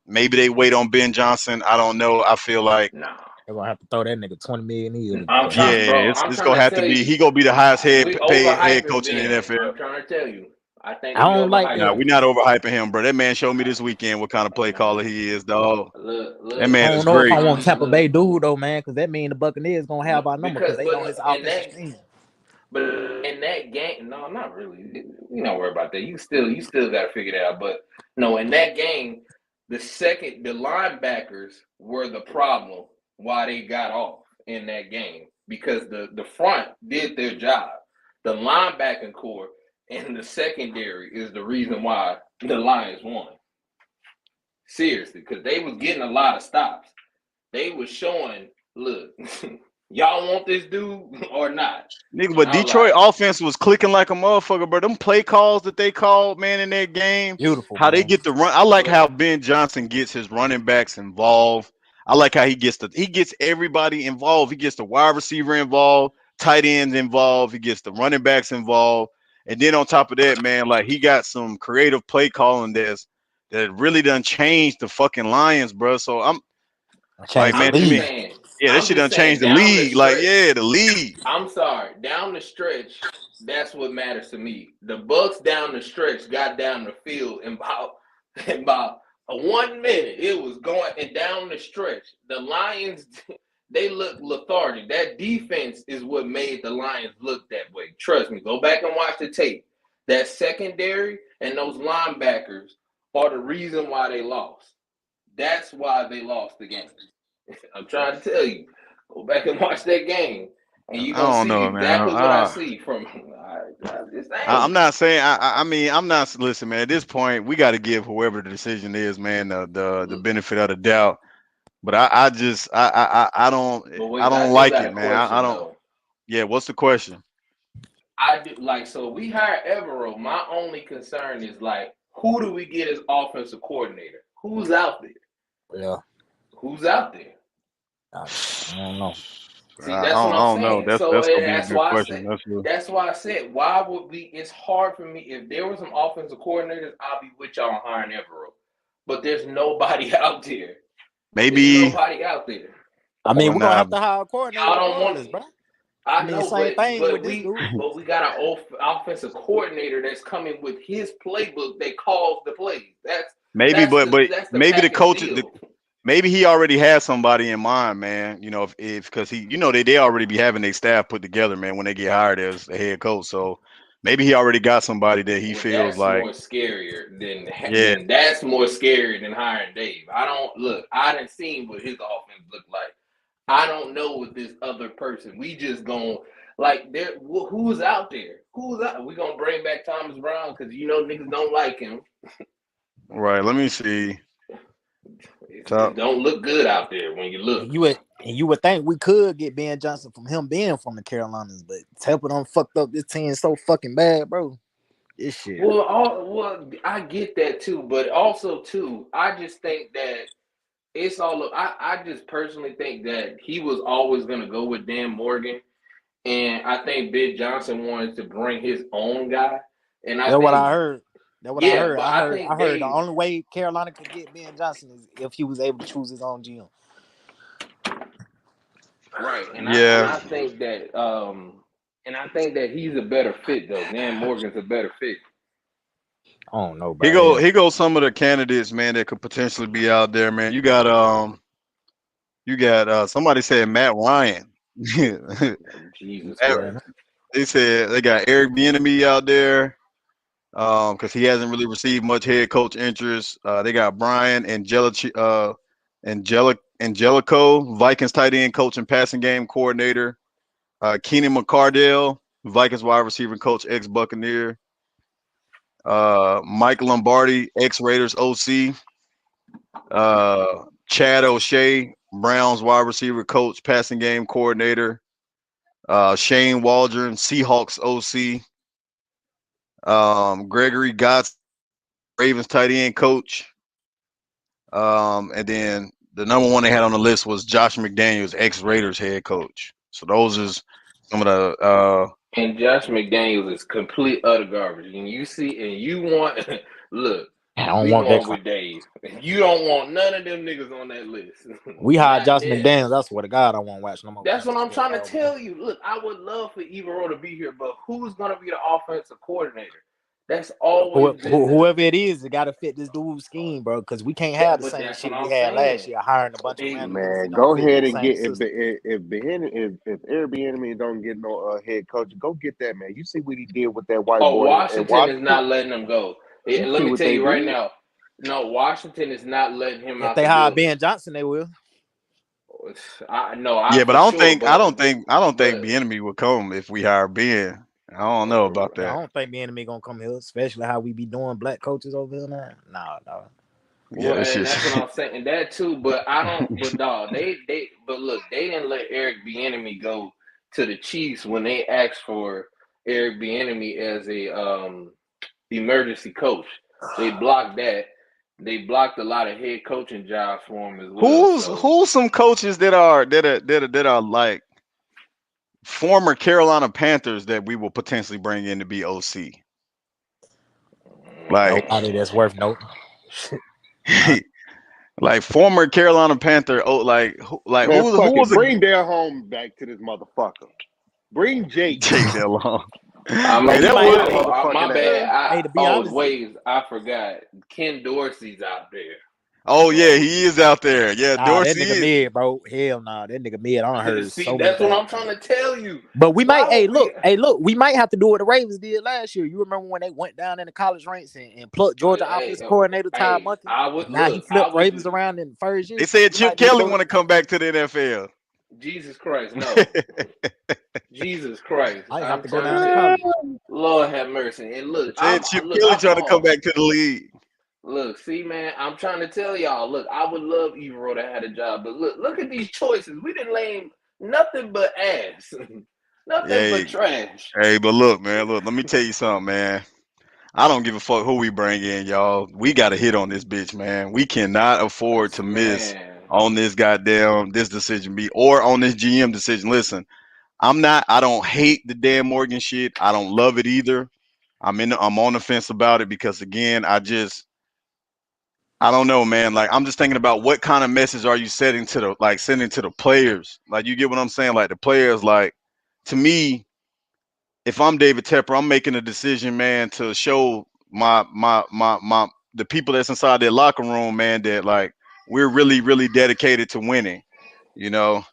Maybe they wait on Ben Johnson. I don't know. I feel like No, They're gonna have to throw that nigga 20 million a year I'm to him. trying, yeah, bro. it's I'm it's trying gonna to have to tell be. you, He gonna be the highest we paid head overhyping coach in the Ben. NFL. I'm trying to tell you. I think I we don't like Nah, overhyping Ben. we him. not overhyping him, bro. That man showed me this weekend what kind of play caller Nah, he is, dog. That look. I man don't is know if I great. want Tampa Look, Bay dude though, man, because that mean the Buccaneers gonna have our number because because they but know his in offensive that scheme. but in that game, no, not really. You don't worry about that. You still got to figure it out. But no, in that game, the linebackers were the problem why they got off in that game because the front did their job. The linebacking core and the secondary is the reason why the Lions won. Seriously, because they was getting a lot of stops. They was showing, look, y'all want this dude or not? Nigga, And but I was Detroit like, offense was clicking like a motherfucker, bro. Them play calls that they called, man, in that game, Beautiful, how they man. get the run. I like but how Ben Johnson gets his running backs involved. I like how he gets everybody involved. He gets the wide receiver involved, tight ends involved. He gets the running backs involved, and then on top of that, man, like he got some creative play calling that really done changed the fucking Lions, bro. So Like, Change the man, I'm to just league. me, saying. yeah, that I'm shit just done saying. changed the Down the league. Like, stretch. yeah, the league. I'm sorry. Down the stretch, that's what matters to me. The Bucks down the stretch got down the field in about a 1 minute. It was going and down the stretch. The Lions, they look lethargic. That defense is what made the Lions look that way. Trust me. Go back and watch the tape. That secondary and those linebackers are the reason why they lost. That's why they lost the game. I'm trying to tell you. Go back and watch that game, and you're I gonna don't see know, man. exactly what I see from. I'm just I'm saying. not saying. I mean, I'm not. Listen, man. At this point, we got to give whoever the decision is, man, the benefit of the doubt. But I just But I wait, I don't do like got it, a man. I question don't. though. Yeah. What's the question? I do like so. We hire Evero. My only concern is like, who do we get as offensive coordinator? Who's out there? Yeah, Who's out there? I don't know. See, that's what I I'm don't know. saying. So That's gonna be a that's good why I question. said. That's why I said, why would we? It's hard for me. If there were some offensive coordinators, I'll be with y'all hiring Evero. But there's nobody out there. There's Maybe. nobody out there. I mean, Well, we're gonna nah. have to hire a coordinator Y'all don't want regardless, it. bro. I I mean, know, same thing with but this dude. we got an offensive coordinator that's coming with his playbook that calls the plays. Maybe, but That's the maybe the package coach. deal. Maybe he already has somebody in mind, man. You know, if because he, you know, they already be having their staff put together, man, when they get hired as the head coach. So maybe he already got somebody that he Well, feels that's like, more scarier yeah, than hiring Dave. I don't look. I didn't see what his offense looked like. I don't know with this other person. We just going like there. Who's out there? Who's out? We gonna bring back Thomas Brown because you know niggas don't like him. right. Let me see. It don't look good out there when you look. And you would think we could get Ben Johnson from him being from the Carolinas, but Temple done fucked up this team so fucking bad, bro. This shit. Well, I get that too, but also too, I just think that it's all. I just personally think that he was always gonna go with Dan Morgan, and I think Ben Johnson wanted to bring his own guy, and I That's what I think heard. That's what I yeah, heard. but I I heard. think I heard the Dave only way Carolina could get Ben Johnson is if he was able to choose his own GM. right, and Yeah, I think that he's a better fit though. Dan Morgan's a better fit. I don't know about him. here goes some of the candidates, man, that could potentially be out there, man. You got somebody said Matt Ryan. Jesus Matt- Christ. they said they got Eric Bieniemy out there. Because he hasn't really received much head coach interest. They got Brian Angelico, Vikings tight end coach and passing game coordinator. Keenan McCardell, Vikings wide receiver coach, ex Buccaneer. Mike Lombardi, ex Raiders OC. Chad O'Shea, Browns wide receiver coach, passing game coordinator. Shane Waldron, Seahawks OC. Gregory Gotts, Ravens tight end coach. And then the number one they had on the list was Josh McDaniels, ex Raiders head coach. So those is some of the And Josh McDaniels is complete utter garbage. And you see, and you want look, I don't we want that. going with Dave. You don't want none of them niggas on that list. We hired Not Josh them. McDaniels. That's what God I won't watch no more. That's what I'm Panthers trying to football, tell you. Look, I would love for Evero to be here, but who's gonna be the offensive coordinator? That's always been whoever it is, it got to fit this dude's scheme, bro. Because we can't have the but same that's what shit we I'm had last saying. year, hiring a bunch of random niggas that Man, don't go fit ahead the and same get system. if Airbnb don't get no head coach, go get that man. You see what he did with that white Oh, boy in Washington is Washington. not letting them go. You Let see me what tell they you right did. now. No, Washington is not letting him If out they the hire building. Ben Johnson, they will. I yeah, but for sure, I don't think but the enemy would come if we hire Ben. I don't know about I that. don't think the enemy gonna come here, especially how we be doing black coaches over here now. Nah, no. Yeah, well, that and shit. that's what I'm saying, and that too. But I don't. But dog, but look, they didn't let Eric Bieniemy go to the Chiefs when they asked for Eric Bieniemy as a emergency coach. They blocked that. They blocked a lot of head coaching jobs for him as well. So Who's some coaches that are like former Carolina Panthers that we will potentially bring in to be OC? Like Nobody that's worth noting. Like former Carolina Panther, oh, like Man, who fuck was it. a Bring Dale home back to this motherfucker. Bring Jake. Jake that long? Bro, Hey, we that might Get have that would. hey, My motherfucking bad. ass. hey, to be Oh, honest, Waves. I forgot. Ken Dorsey's out there. Oh yeah, So he is out there. Yeah, nah, that Dorsey nigga is. mid, bro. Hell nah, that nigga mid. I done heard see, so many that's what bad I'm trying things. to tell you. But we Why might, would we? hey, look, we might have to do what the Ravens did last year. You remember when they went down in the college ranks and plucked Georgia Hey, offensive coordinator Todd hey, Monken, I would and now he look. I flipped would. Ravens around in the first They year. said We Chip might need to Kelly go. want to come back to the NFL. Jesus Christ, no. Jesus Christ. I have I'm to go trying to down in tell. college. Lord have mercy. And They look, said Chip look. Kelly I'm trying to come on. back to the league. Look, see, man, I'm trying to tell y'all. Look, I would love Evero to have a job, but look at these choices. We didn't lay nothing but ass, nothing but Hey, trash. hey, but look, man, look. Let me tell you something, man. I don't give a fuck who we bring in, y'all. We got to hit on this bitch, man. We cannot afford to miss Man, on this goddamn this decision be or on this GM decision. Listen, I don't hate the Dan Morgan shit. I don't love it either. I'm on the fence about it because again, I don't know, man. Like I'm just thinking about what kind of message are you sending to the players? Like you get what I'm saying? Like the players, like to me, if I'm David Tepper, I'm making a decision, man, to show my the people that's inside their locker room, man, that like we're really, really dedicated to winning. You know.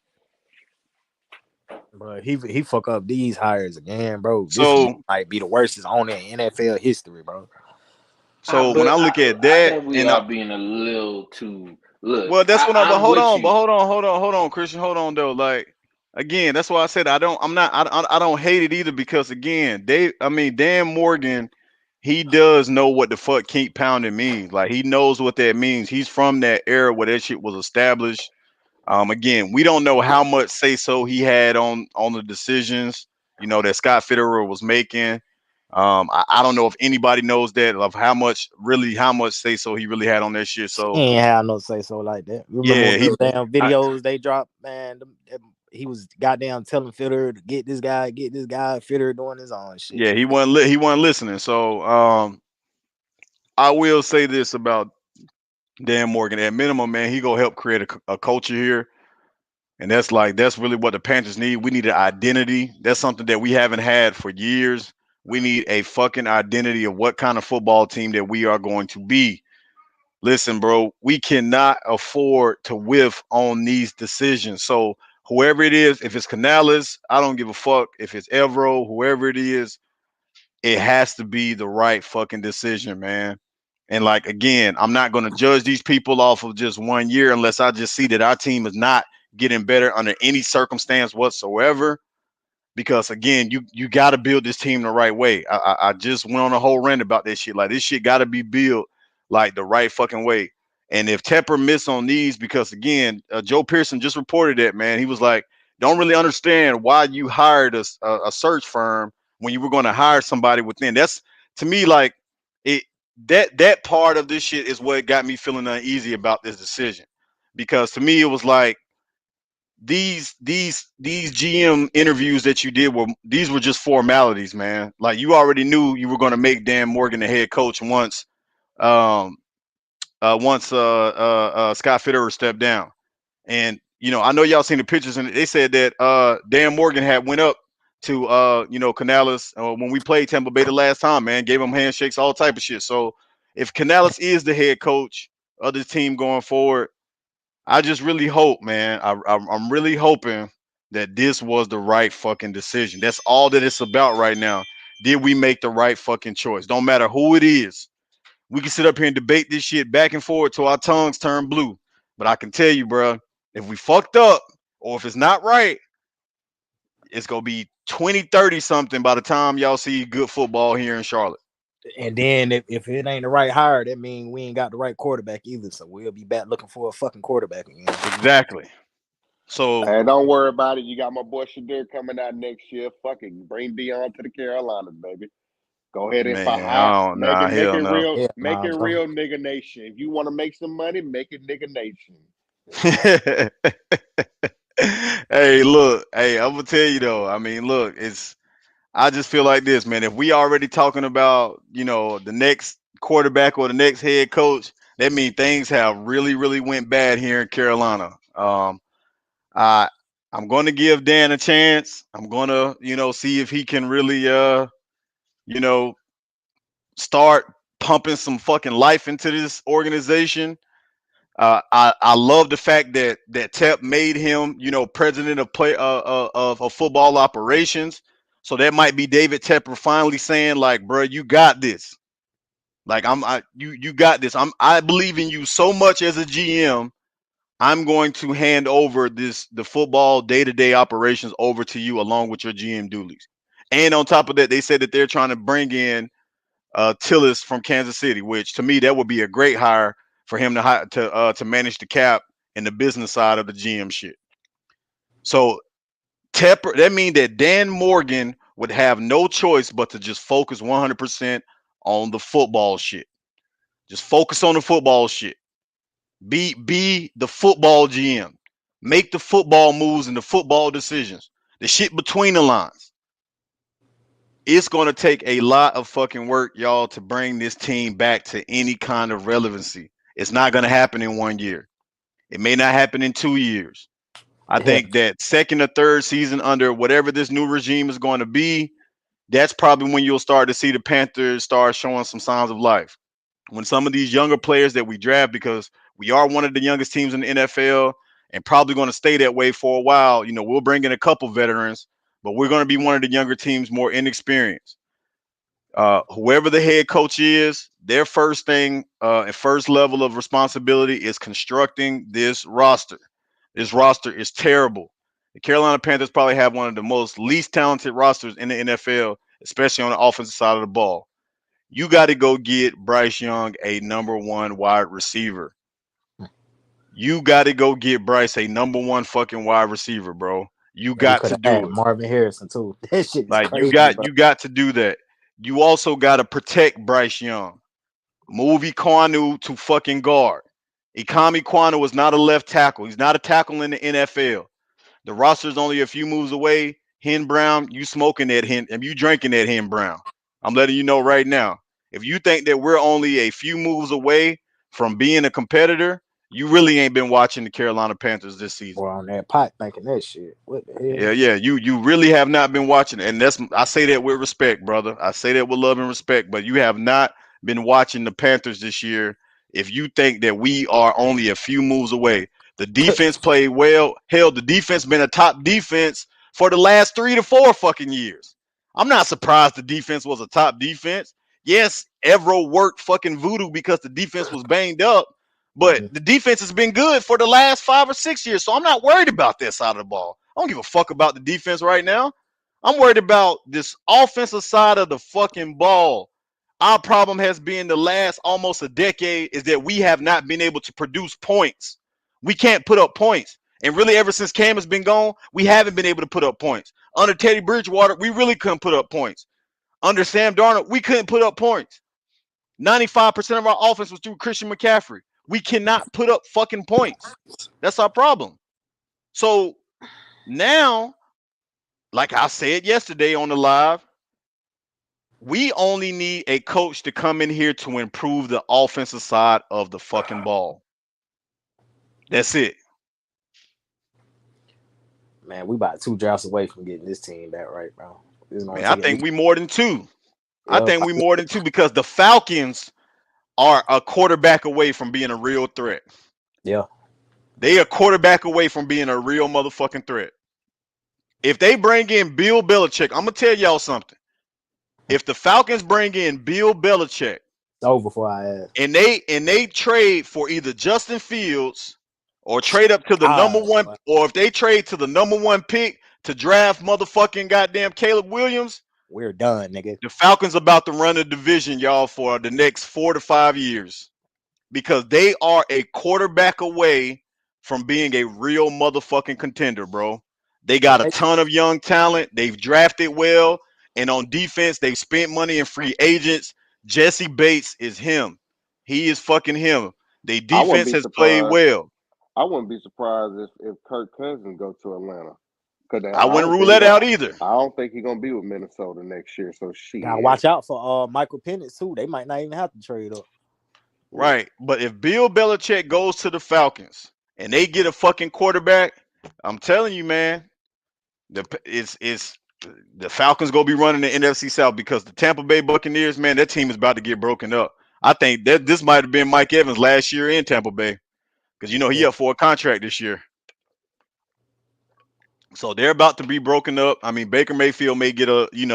But he fuck up these hires again, bro. This So might be the worst owner in NFL history, bro. when I but look at I that think we and are being a little too. Look, well, that's what I'm. But I'm hold with on. But you. hold on, Christian. Hold on though. Like again, that's why I said I don't. I'm not. I don't hate it either because again, Dan Morgan, he does know what the fuck keep pounding means. Like he knows what that means. He's from that era where that shit was established. Again, we don't know how much say so he had on the decisions. You know that Scott Fitterer was making. I don't know if anybody knows that of how much say so he really had on that shit. He So ain't have no say so like that. Remember yeah, when those damn I, videos they dropped, man? He was goddamn telling Fitter to get this guy. Fitter doing his own shit. yeah, he wasn't listening. So I will say this about Dan Morgan. At minimum, man, he gonna help create a culture here, and that's really what the Panthers need. We need an identity. That's something that we haven't had for years. We need a fucking identity of what kind of football team that we are going to be. Listen, bro, we cannot afford to whiff on these decisions. So whoever it is, if it's Canales, I don't give a fuck. If it's Evero, whoever it has to be the right fucking decision, man. And like again, I'm not going to judge these people off of just 1 year unless I just see that our team is not getting better under any circumstance whatsoever. Because again, you got to build this team the right way. I just went on a whole rant about this shit. Like this shit got to be built like the right fucking way. And if Tepper miss on these, because again, Joe Pearson just reported that, man. He was like, don't really understand why you hired a search firm when you were going to hire somebody within. That's to me like it that part of this shit is what got me feeling uneasy about this decision. Because to me, it was like these GM interviews that you did were just formalities, man. Like you already knew you were going to make Dan Morgan the head coach um once Scott Fitterer stepped down. And I know y'all seen the pictures and they said that Dan Morgan had went up to Canales when we played Tampa Bay the last time, man, gave him handshakes, all type of shit. So if Canales is the head coach of the team going forward, I just really hope, man. I'm really hoping that this was the right fucking decision. That's all that it's about right now. Did we make the right fucking choice? Don't matter who it is. We can sit up here and debate this shit back and forth till our tongues turn blue. But I can tell you, bro, if we fucked up or if it's not right, it's gonna be 2030 something by the time y'all see good football here in Charlotte. And then if it ain't the right hire, that means we ain't got the right quarterback either. So we'll be back looking for a fucking quarterback again. Exactly. So And don't worry about it. You got my boy Shadir coming out next year. Fucking bring Dion to the Carolinas, baby. Go ahead and man, hire, I don't nah, hell no. Yeah, make nah, it bro. real, nigga nation. If you want to make some money, make it nigga nation. Hey, look, hey, I'm gonna tell you though. I mean, look, I just feel like this, man. If we already talking about, the next quarterback or the next head coach, that means things have really, really went bad here in Carolina. I I'm going to give Dan a chance. I'm going to, see if he can really, you know, start pumping some fucking life into this organization. I love the fact that Tep made him, president of of football operations. So that might be David Tepper finally saying, like, bro, you got this. Like you got this. I believe in you so much as a GM. I'm going to hand over the football day-to-day operations over to you along with your GM duties. And on top of that, they said that they're trying to bring in Tillis from Kansas City, which to me that would be a great hire for him to manage the cap and the business side of the GM shit. So Tepper, that means that Dan Morgan would have no choice but to just focus 100% on the football shit. Just focus on the football shit. Be the football GM. Make the football moves and the football decisions. The shit between the lines. It's going to take a lot of fucking work, y'all, to bring this team back to any kind of relevancy. It's not going to happen in 1 year. It may not happen in 2 years. I Yeah, think that second or third season under whatever this new regime is going to be, that's probably when you'll start to see the Panthers start showing some signs of life. When some of these younger players that we draft, because we are one of the youngest teams in the NFL and probably going to stay that way for a while, we'll bring in a couple veterans, but we're going to be one of the younger teams more inexperienced. Whoever the head coach is, their first thing and first level of responsibility is constructing this roster. This roster is terrible. The Carolina Panthers probably have one of the most least talented rosters in the NFL, especially on the offensive side of the ball. You got to go get Bryce Young a number one wide receiver. You got to go get Bryce a number one fucking wide receiver, bro. You and we got could to have do had it. Marvin Harrison too. That shit is Like you crazy, got bro. you got to do that. You also got to protect Bryce Young. Move Kwanu to fucking guard. Ikami Kwanu is not a left tackle. He's not a tackle in the NFL. The roster's only a few moves away. Hen Brown, you smoking that hen, and you drinking that Hen Brown. I'm letting you know right now. If you think that we're only a few moves away from being a competitor, you really ain't been watching the Carolina Panthers this season. Or on that pot thinking that shit. What the hell? Yeah, yeah, you really have not been watching it, and that's I say that with respect, brother. I say that with love and respect, but you have not been watching the Panthers this year. If you think that we are only a few moves away, the defense played well. Hell, the defense been a top defense for the last 3 to 4 fucking years. I'm not surprised the defense was a top defense. Yes, Evero worked fucking voodoo because the defense was banged up, but Mm-hmm. the defense has been good for the last 5 or 6 years. So I'm not worried about that side of the ball. I don't give a fuck about the defense right now. I'm worried about this offensive side of the fucking ball. Our problem has been the last almost a decade is that we have not been able to produce points. We can't put up points. And really, ever since Cam has been gone, we haven't been able to put up points. Under Teddy Bridgewater, we really couldn't put up points. Under Sam Darnold, we couldn't put up points. 95% of our offense was through Christian McCaffrey. We cannot put up fucking points. That's our problem. So now, like I said yesterday on the live, we only need a coach to come in here to improve the offensive side of the fucking ball. That's it. Man, we about 2 drafts away from getting this team back right, bro. It's gonna Man, I take at think least we more than two. I yeah, think we more than two because the Falcons are a quarterback away from being a real threat. yeah. They a quarterback away from being a real motherfucking threat. If they bring in Bill Belichick, I'm gonna tell y'all something. If the Falcons bring in Bill Belichick It's over for our ass. and they trade for either Justin Fields or trade up to the number God, one, boy. or if they trade to the number one pick to draft motherfucking goddamn Caleb Williams, We're done, nigga. the Falcons about to run a division, y'all, for the next 4 to 5 years because they are a quarterback away from being a real motherfucking contender, bro. They got a Hey, ton of young talent. They've drafted well. And on defense, they've spent money in free agents. Jesse Bates is him. He is fucking him. Their I wouldn't defense be has played surprised. well. I wouldn't be surprised if Kirk Cousins go to Atlanta because I I wouldn't don't rule think he that gonna. out either. I don't think he's gonna be with Minnesota next year. So gotta shit. watch out for Michael Penix too. They might not even have to trade up. Right. But if Bill Belichick goes to the Falcons and they get a fucking quarterback, I'm telling you, man, it's the Falcons gonna be running the NFC South because the Tampa Bay Buccaneers, man, that team is about to get broken up. I think that this might have been Mike Evans last year in Tampa Bay because he Yeah. up for a contract this year. So they're about to be broken up. I mean, Baker Mayfield may get he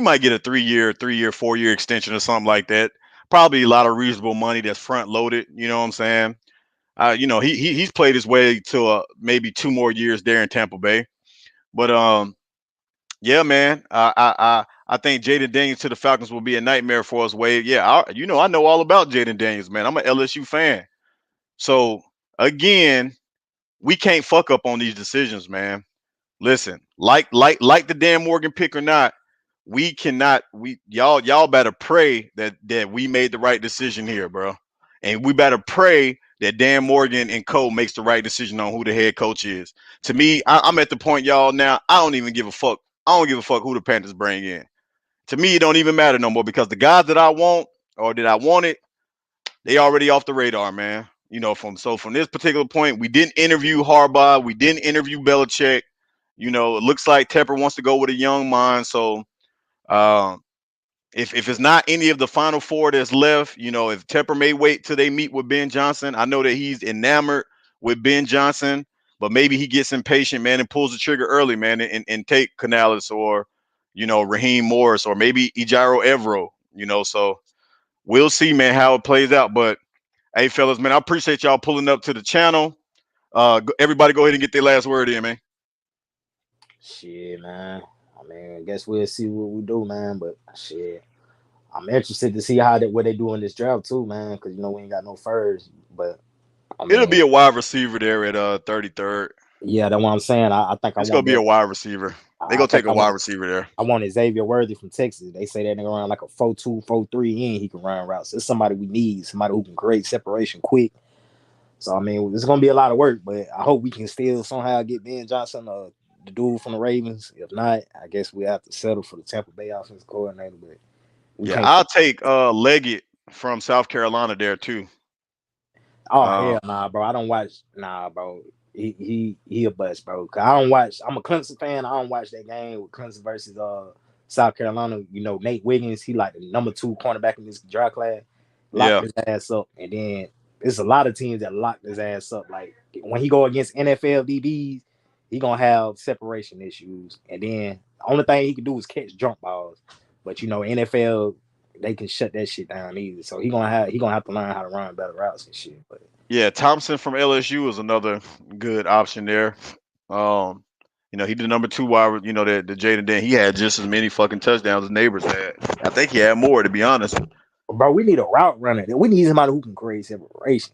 might get a 3-year, 4-year extension or something like that. Probably a lot of reasonable money that's front loaded. You know what I'm saying? He's played his way to maybe 2 more years there in Tampa Bay. But yeah, man, I think Jaden Daniels to the Falcons will be a nightmare for us. Wade, yeah, I know all about Jaden Daniels, man. I'm an LSU fan, so again, we can't fuck up on these decisions, man. Listen, like the Dan Morgan pick or not, we cannot. Y'all better pray that we made the right decision here, bro. And we better pray that Dan Morgan and Co makes the right decision on who the head coach is. To me, I'm at the point, y'all. Now I don't even give a fuck. I don't give a fuck who the Panthers bring in. To me, it don't even matter no more because the guys that I want or that I wanted, they already off the radar, man. From this particular point, we didn't interview Harbaugh, we didn't interview Belichick. It looks like Tepper wants to go with a young mind. So um, if it's not any of the final four that's left, if Tepper may wait till they meet with Ben Johnson, I know that he's enamored with Ben Johnson, but maybe he gets impatient, man, and pulls the trigger early, man, and take Canales or Raheem Morris or maybe Ejiro Evero. So we'll see, man, how it plays out. But hey, fellas, man, I appreciate y'all pulling up to the channel. Everybody, go ahead and get their last word in, man. Shit, man. I mean, I guess we'll see what we do, man. But shit, I'm interested to see what they do in this draft too, man. Because we ain't got no first. But I It'll mean, be a wide receiver there at 33rd. yeah, that's what I'm saying. I think I It's gonna want be a that. wide receiver. They I gonna take think a wide receiver there. I want Xavier Worthy from Texas. They say that nigga run like a 4.2, 4.3 in. He can run routes. It's somebody we need. Somebody who can create separation quick. So I mean, it's gonna be a lot of work, but I hope we can still somehow get Ben Johnson, the dude from the Ravens. If not, I guess we have to settle for the Tampa Bay offensive coordinator. But we Yeah, can't. I'll take Leggett from South Carolina there too. Oh Uh, hell nah, bro. I don't watch. Nah, bro. He a bust, bro. Cause I don't watch. I'm a Clemson fan. I don't watch that game with Clemson versus South Carolina. Nate Wiggins. He like the number 2 cornerback in this draft class. Locked yeah, his ass up, and then there's a lot of teams that locked his ass up. Like when he go against NFL DBs, he gonna have separation issues. And then the only thing he can do is catch jump balls. But NFL, they can shut that shit down easy. So he gonna have to learn how to run better routes and shit. But yeah. Thompson from LSU is another good option there. Um, he the number 2 wide. The Jaden Dan. He had just as many fucking touchdowns as Neighbors had. I think he had more, to be honest. bro, we need a route runner. We need somebody who can create separation.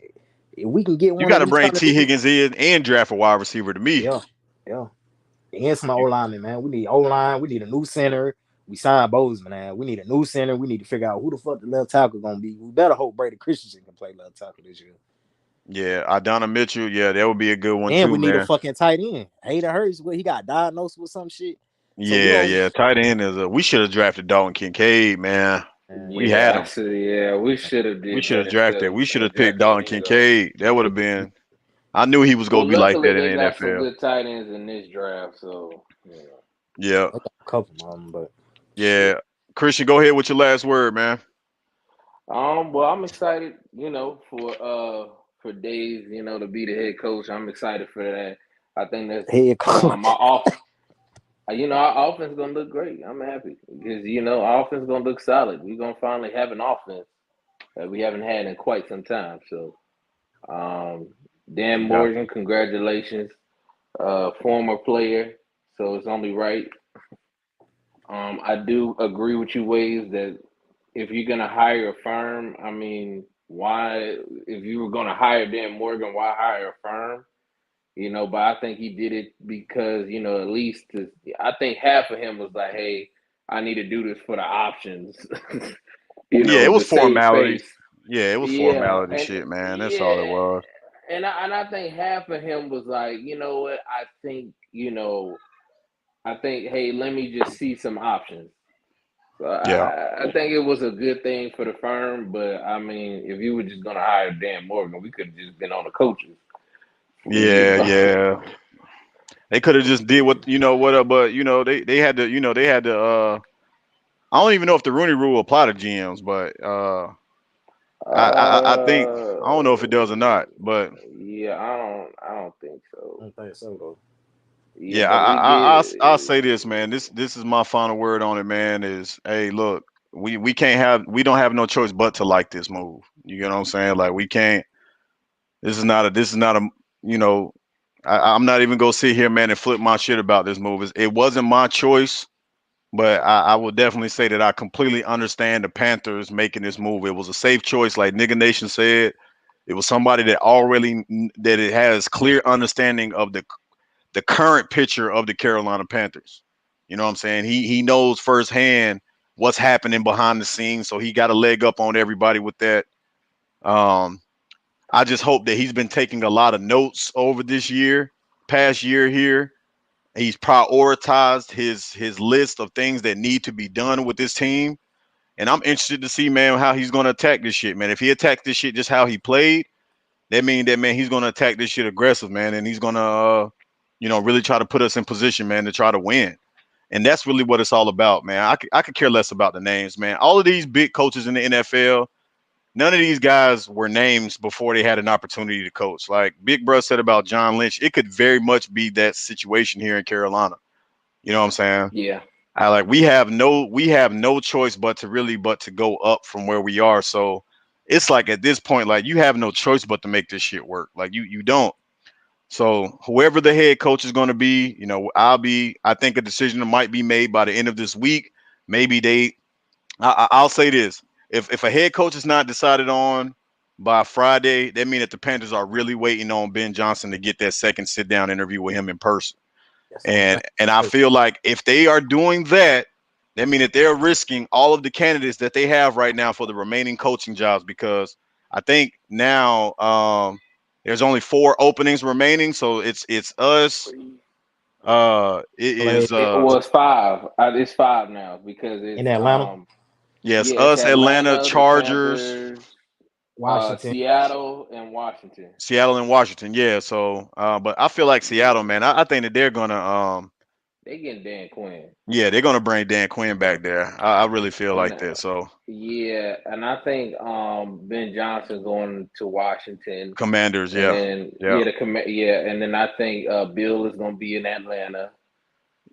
If we can get You one got of to these bring kind of T dudes, Higgins in and draft a wide receiver. To me, yeah, yeah. And some O you, lineman, man. We need O line. We need a new center. We signed Bozeman, man. We need a new center. We need to figure out who the fuck the left tackle gonna be. We better hope Brady Christensen can play left tackle this year. yeah, Adana Mitchell. Yeah, that would be a good one And too, we need a man. fucking tight end. Hayden Hurst, he got diagnosed with some shit. So we Yeah, don't. yeah. Tight end is we should have drafted Dalton Kincaid, man. We had Yeah, I him. said, yeah, we should have We did should that have drafted. instead We should of have picked drafting Dalton any of those. Kincaid. That would have been. I knew he was gonna Well, be like luckily that in they the got some NFL. good tight ends in this draft, so Yeah, They got a couple of them, but shit. yeah. Christian, go ahead with your last word, man. Well, I'm excited, for Days, to be the head coach. I'm excited for that. I think that's Head my coach. off. Our offense gonna look great. I'm happy because our offense gonna look solid. We're gonna finally have an offense that we haven't had in quite some time. So, um, Dan Got Morgan, congratulations, former player. So it's only right. I do agree with you, Ways, that if you're gonna hire a firm, I mean, why? If you were gonna hire Dan Morgan, why hire a firm? But I think he did it because at least I think half of him was like, hey, I need to do this for the options, Yeah, it was to save formalities. face. Yeah, it was Yeah, formality and shit, man. That's all it yeah, was. and I think half of him was like, you know what? I think, hey, let me just see some options. So Yeah. I think it was a good thing for the firm, but I mean, if you were just gonna hire Dan Morgan, we could have just been on the coaches. We Yeah, just yeah. They could have just did what what but they had to they had to I don't even know if the Rooney Rule apply to GMs, but I think I don't know if it does or not, but yeah, I don't think I so. don't think so though. Yeah, yeah, but we I'll get say this, man. This is my final word on it, man. Is hey, look, we don't have no choice but to like this move. You know what I'm saying? Like we can't. This is not a you know. I'm not even gonna sit here, man, and flip my shit about this move. It wasn't my choice, but I will definitely say that I completely understand the Panthers making this move. It was a safe choice, like Nigga Nation said. It was somebody that already that it has clear understanding of the current picture of the Carolina Panthers. You know what I'm saying? He knows firsthand what's happening behind the scenes, so he got a leg up on everybody with that. Um, I just hope that he's been taking a lot of notes over this past year here. He's prioritized his list of things that need to be done with this team. And I'm interested to see, man, how he's gonna attack this shit, man. If he attacks this shit just how he played, that man he's gonna attack this shit aggressive, man, and he's gonna really try to put us in position, man, to try to win. And that's really what it's all about, man. I could care less about the names, man. All of these big coaches in the NFL, none of these guys were names before they had an opportunity to coach. Like Big Bruh said about John Lynch, it could very much be that situation here in Carolina. You know what I'm saying? yeah. I like we have no choice but to go up from where we are. So it's like at this point, like you have no choice but to make this shit work. Like you don't. So whoever the head coach is going to be, I think a decision might be made by the end of this week. Maybe I'll say this: if a head coach is not decided on by Friday, that means that the Panthers are really waiting on Ben Johnson to get that second sit down interview with him in person. That's the only thing. And I feel like if they are doing that, that means that they're risking all of the candidates that they have right now for the remaining coaching jobs because I think now there's only 4 openings remaining, so it's us. It Play is It was five. It's five now because in it's Atlanta, yes, yeah, it's us, Atlanta, Atlanta, the Chargers, Panthers, Washington. Seattle, and Washington. Seattle, and Washington. Yeah, so but I feel like Seattle, Yeah, man. I think that they're gonna they getting Dan Quinn. yeah, they're gonna bring Dan Quinn back there. I really feel And like that. So yeah, and I think Ben Johnson going to Washington, Commanders, and yeah, then yeah. and then I think Bill is going to be in Atlanta.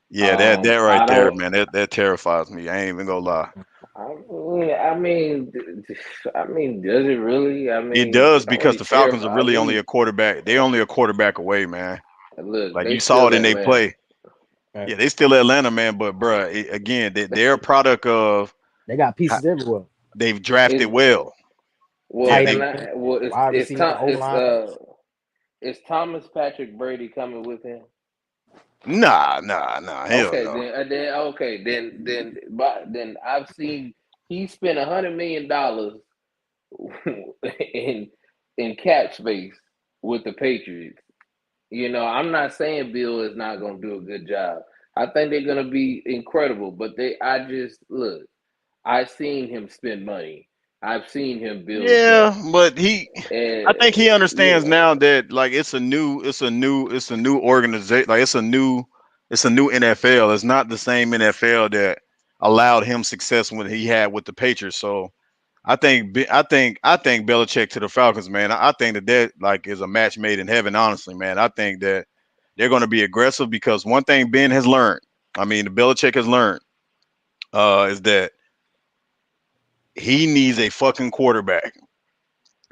Yeah, that right I there, don't. man, that terrifies me. I ain't even gonna lie. I mean, does it really? I It mean, does it don't because really the Falcons are terrify really only me. a quarterback. They're only a quarterback away, man. Look, Like they you saw still it in they Atlanta. play. Right. Yeah, they still Atlanta, man. But bruh, again, they're a product of They got how pieces everywhere. they've drafted Is well. Yeah, well, Tight they and end, wide it's receiver, O line. is Thomas Patrick Brady coming with him? nah, hell Okay, no. but then I've seen he spent $100 million in cap space with the Patriots. You know, I'm not saying Bill is not going to do a good job. I think they're going to be incredible, but I just look. I've seen him spend money. I've seen him build Yeah, depth, but I and think he understands yeah, now that like it's a new organization. Like it's a new NFL. It's not the same NFL that allowed him success when he had with the Patriots. So I think Belichick to the Falcons, man. I think that like is a match made in heaven. Honestly, man, I think that they're going to be aggressive because one thing Ben has learned. I mean, Belichick has learned is that he needs a fucking quarterback.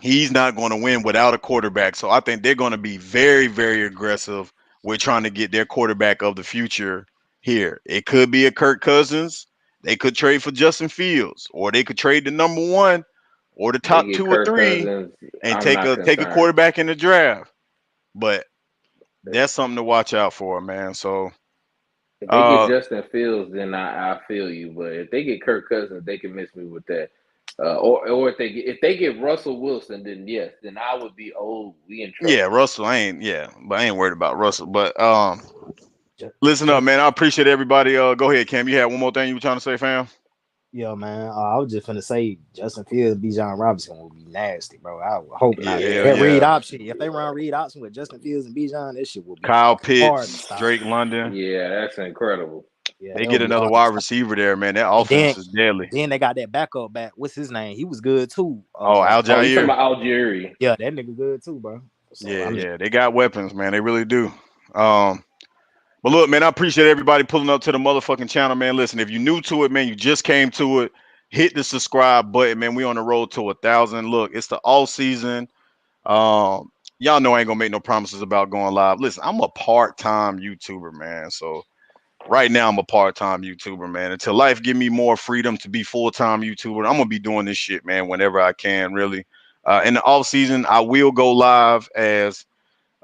He's not going to win without a quarterback. So I think they're going to be very, very aggressive with trying to get their quarterback of the future here. It could be a Kirk Cousins. They could trade for Justin Fields, or they could trade the number one or the they top get 2 or 3 Kirk Cousins. and I'm not take a concerned. quarterback in the draft. But that's something to watch out for, man. So If they get uh Justin Fields, then I feel you. But if they get Kirk Cousins, they can miss me with that. Or if they get Russell Wilson, then yes, then I would be we in yeah, trouble. Russell, but I ain't worried about Russell. But Just, listen up, just man. I appreciate everybody. Go ahead, Cam. You had one more thing you were trying to say, fam? Yeah, man. I was just finna say Justin Fields, Bijan Robinson will be nasty, bro. I hope not. Yeah, hell That read yeah. option, if they run read option with Justin Fields and Bijan, this shit will be Kyle hard to Pitts, stop. Drake London. Yeah, that's incredible. Yeah, They that will get be another hard to wide stop. receiver there, man. That And offense is deadly. then they got that backup back. What's his name? He was good too. Oh, Al Oh, you talking Jair. about Algieri? Yeah, that nigga good too, bro. So Yeah, I mean, yeah. They got weapons, man. They really do. Um, but look, man, I appreciate everybody pulling up to the motherfucking channel, man. Listen, if you're new to it, man, you just came to it, hit the subscribe button, man. We on the road to 1,000. Look, it's the all season. Y'all know I ain't gonna make no promises about going live. Listen, I'm a part-time YouTuber, man. So right now I'm a part-time YouTuber, man. Until life give me more freedom to be full-time YouTuber, I'm gonna be doing this shit, man, whenever I can, really. In the off season, I will go live as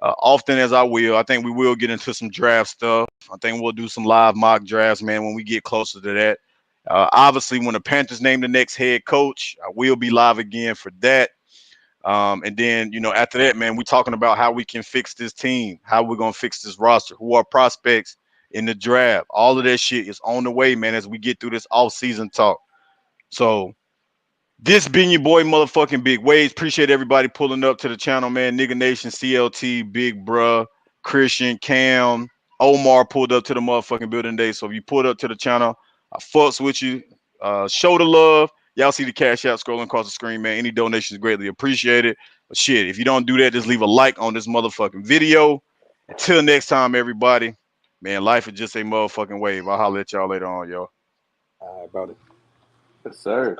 often as I will. I think we will get into some draft stuff. I think we'll do some live mock drafts, man, when we get closer to that. Obviously, when the Panthers name the next head coach, I will be live again for that. And then, after that, man, we're talking about how we can fix this team, how we're going to fix this roster, who are prospects in the draft. All of that shit is on the way, man, as we get through this off-season talk. So this being your boy, motherfucking Big Wavez. Appreciate everybody pulling up to the channel, man. Nigga Nation, CLT, Big Bruh, Christian, Cam, Omar pulled up to the motherfucking building today. So if you pulled up to the channel, I fucks with you. Show the love. Y'all see the cash out scrolling across the screen, man. Any donations greatly appreciated. But shit, if you don't do that, just leave a like on this motherfucking video. Until next time, everybody. Man, life is just a motherfucking wave. I'll holler at y'all later on, y'all. all right, brother. Yes, sir.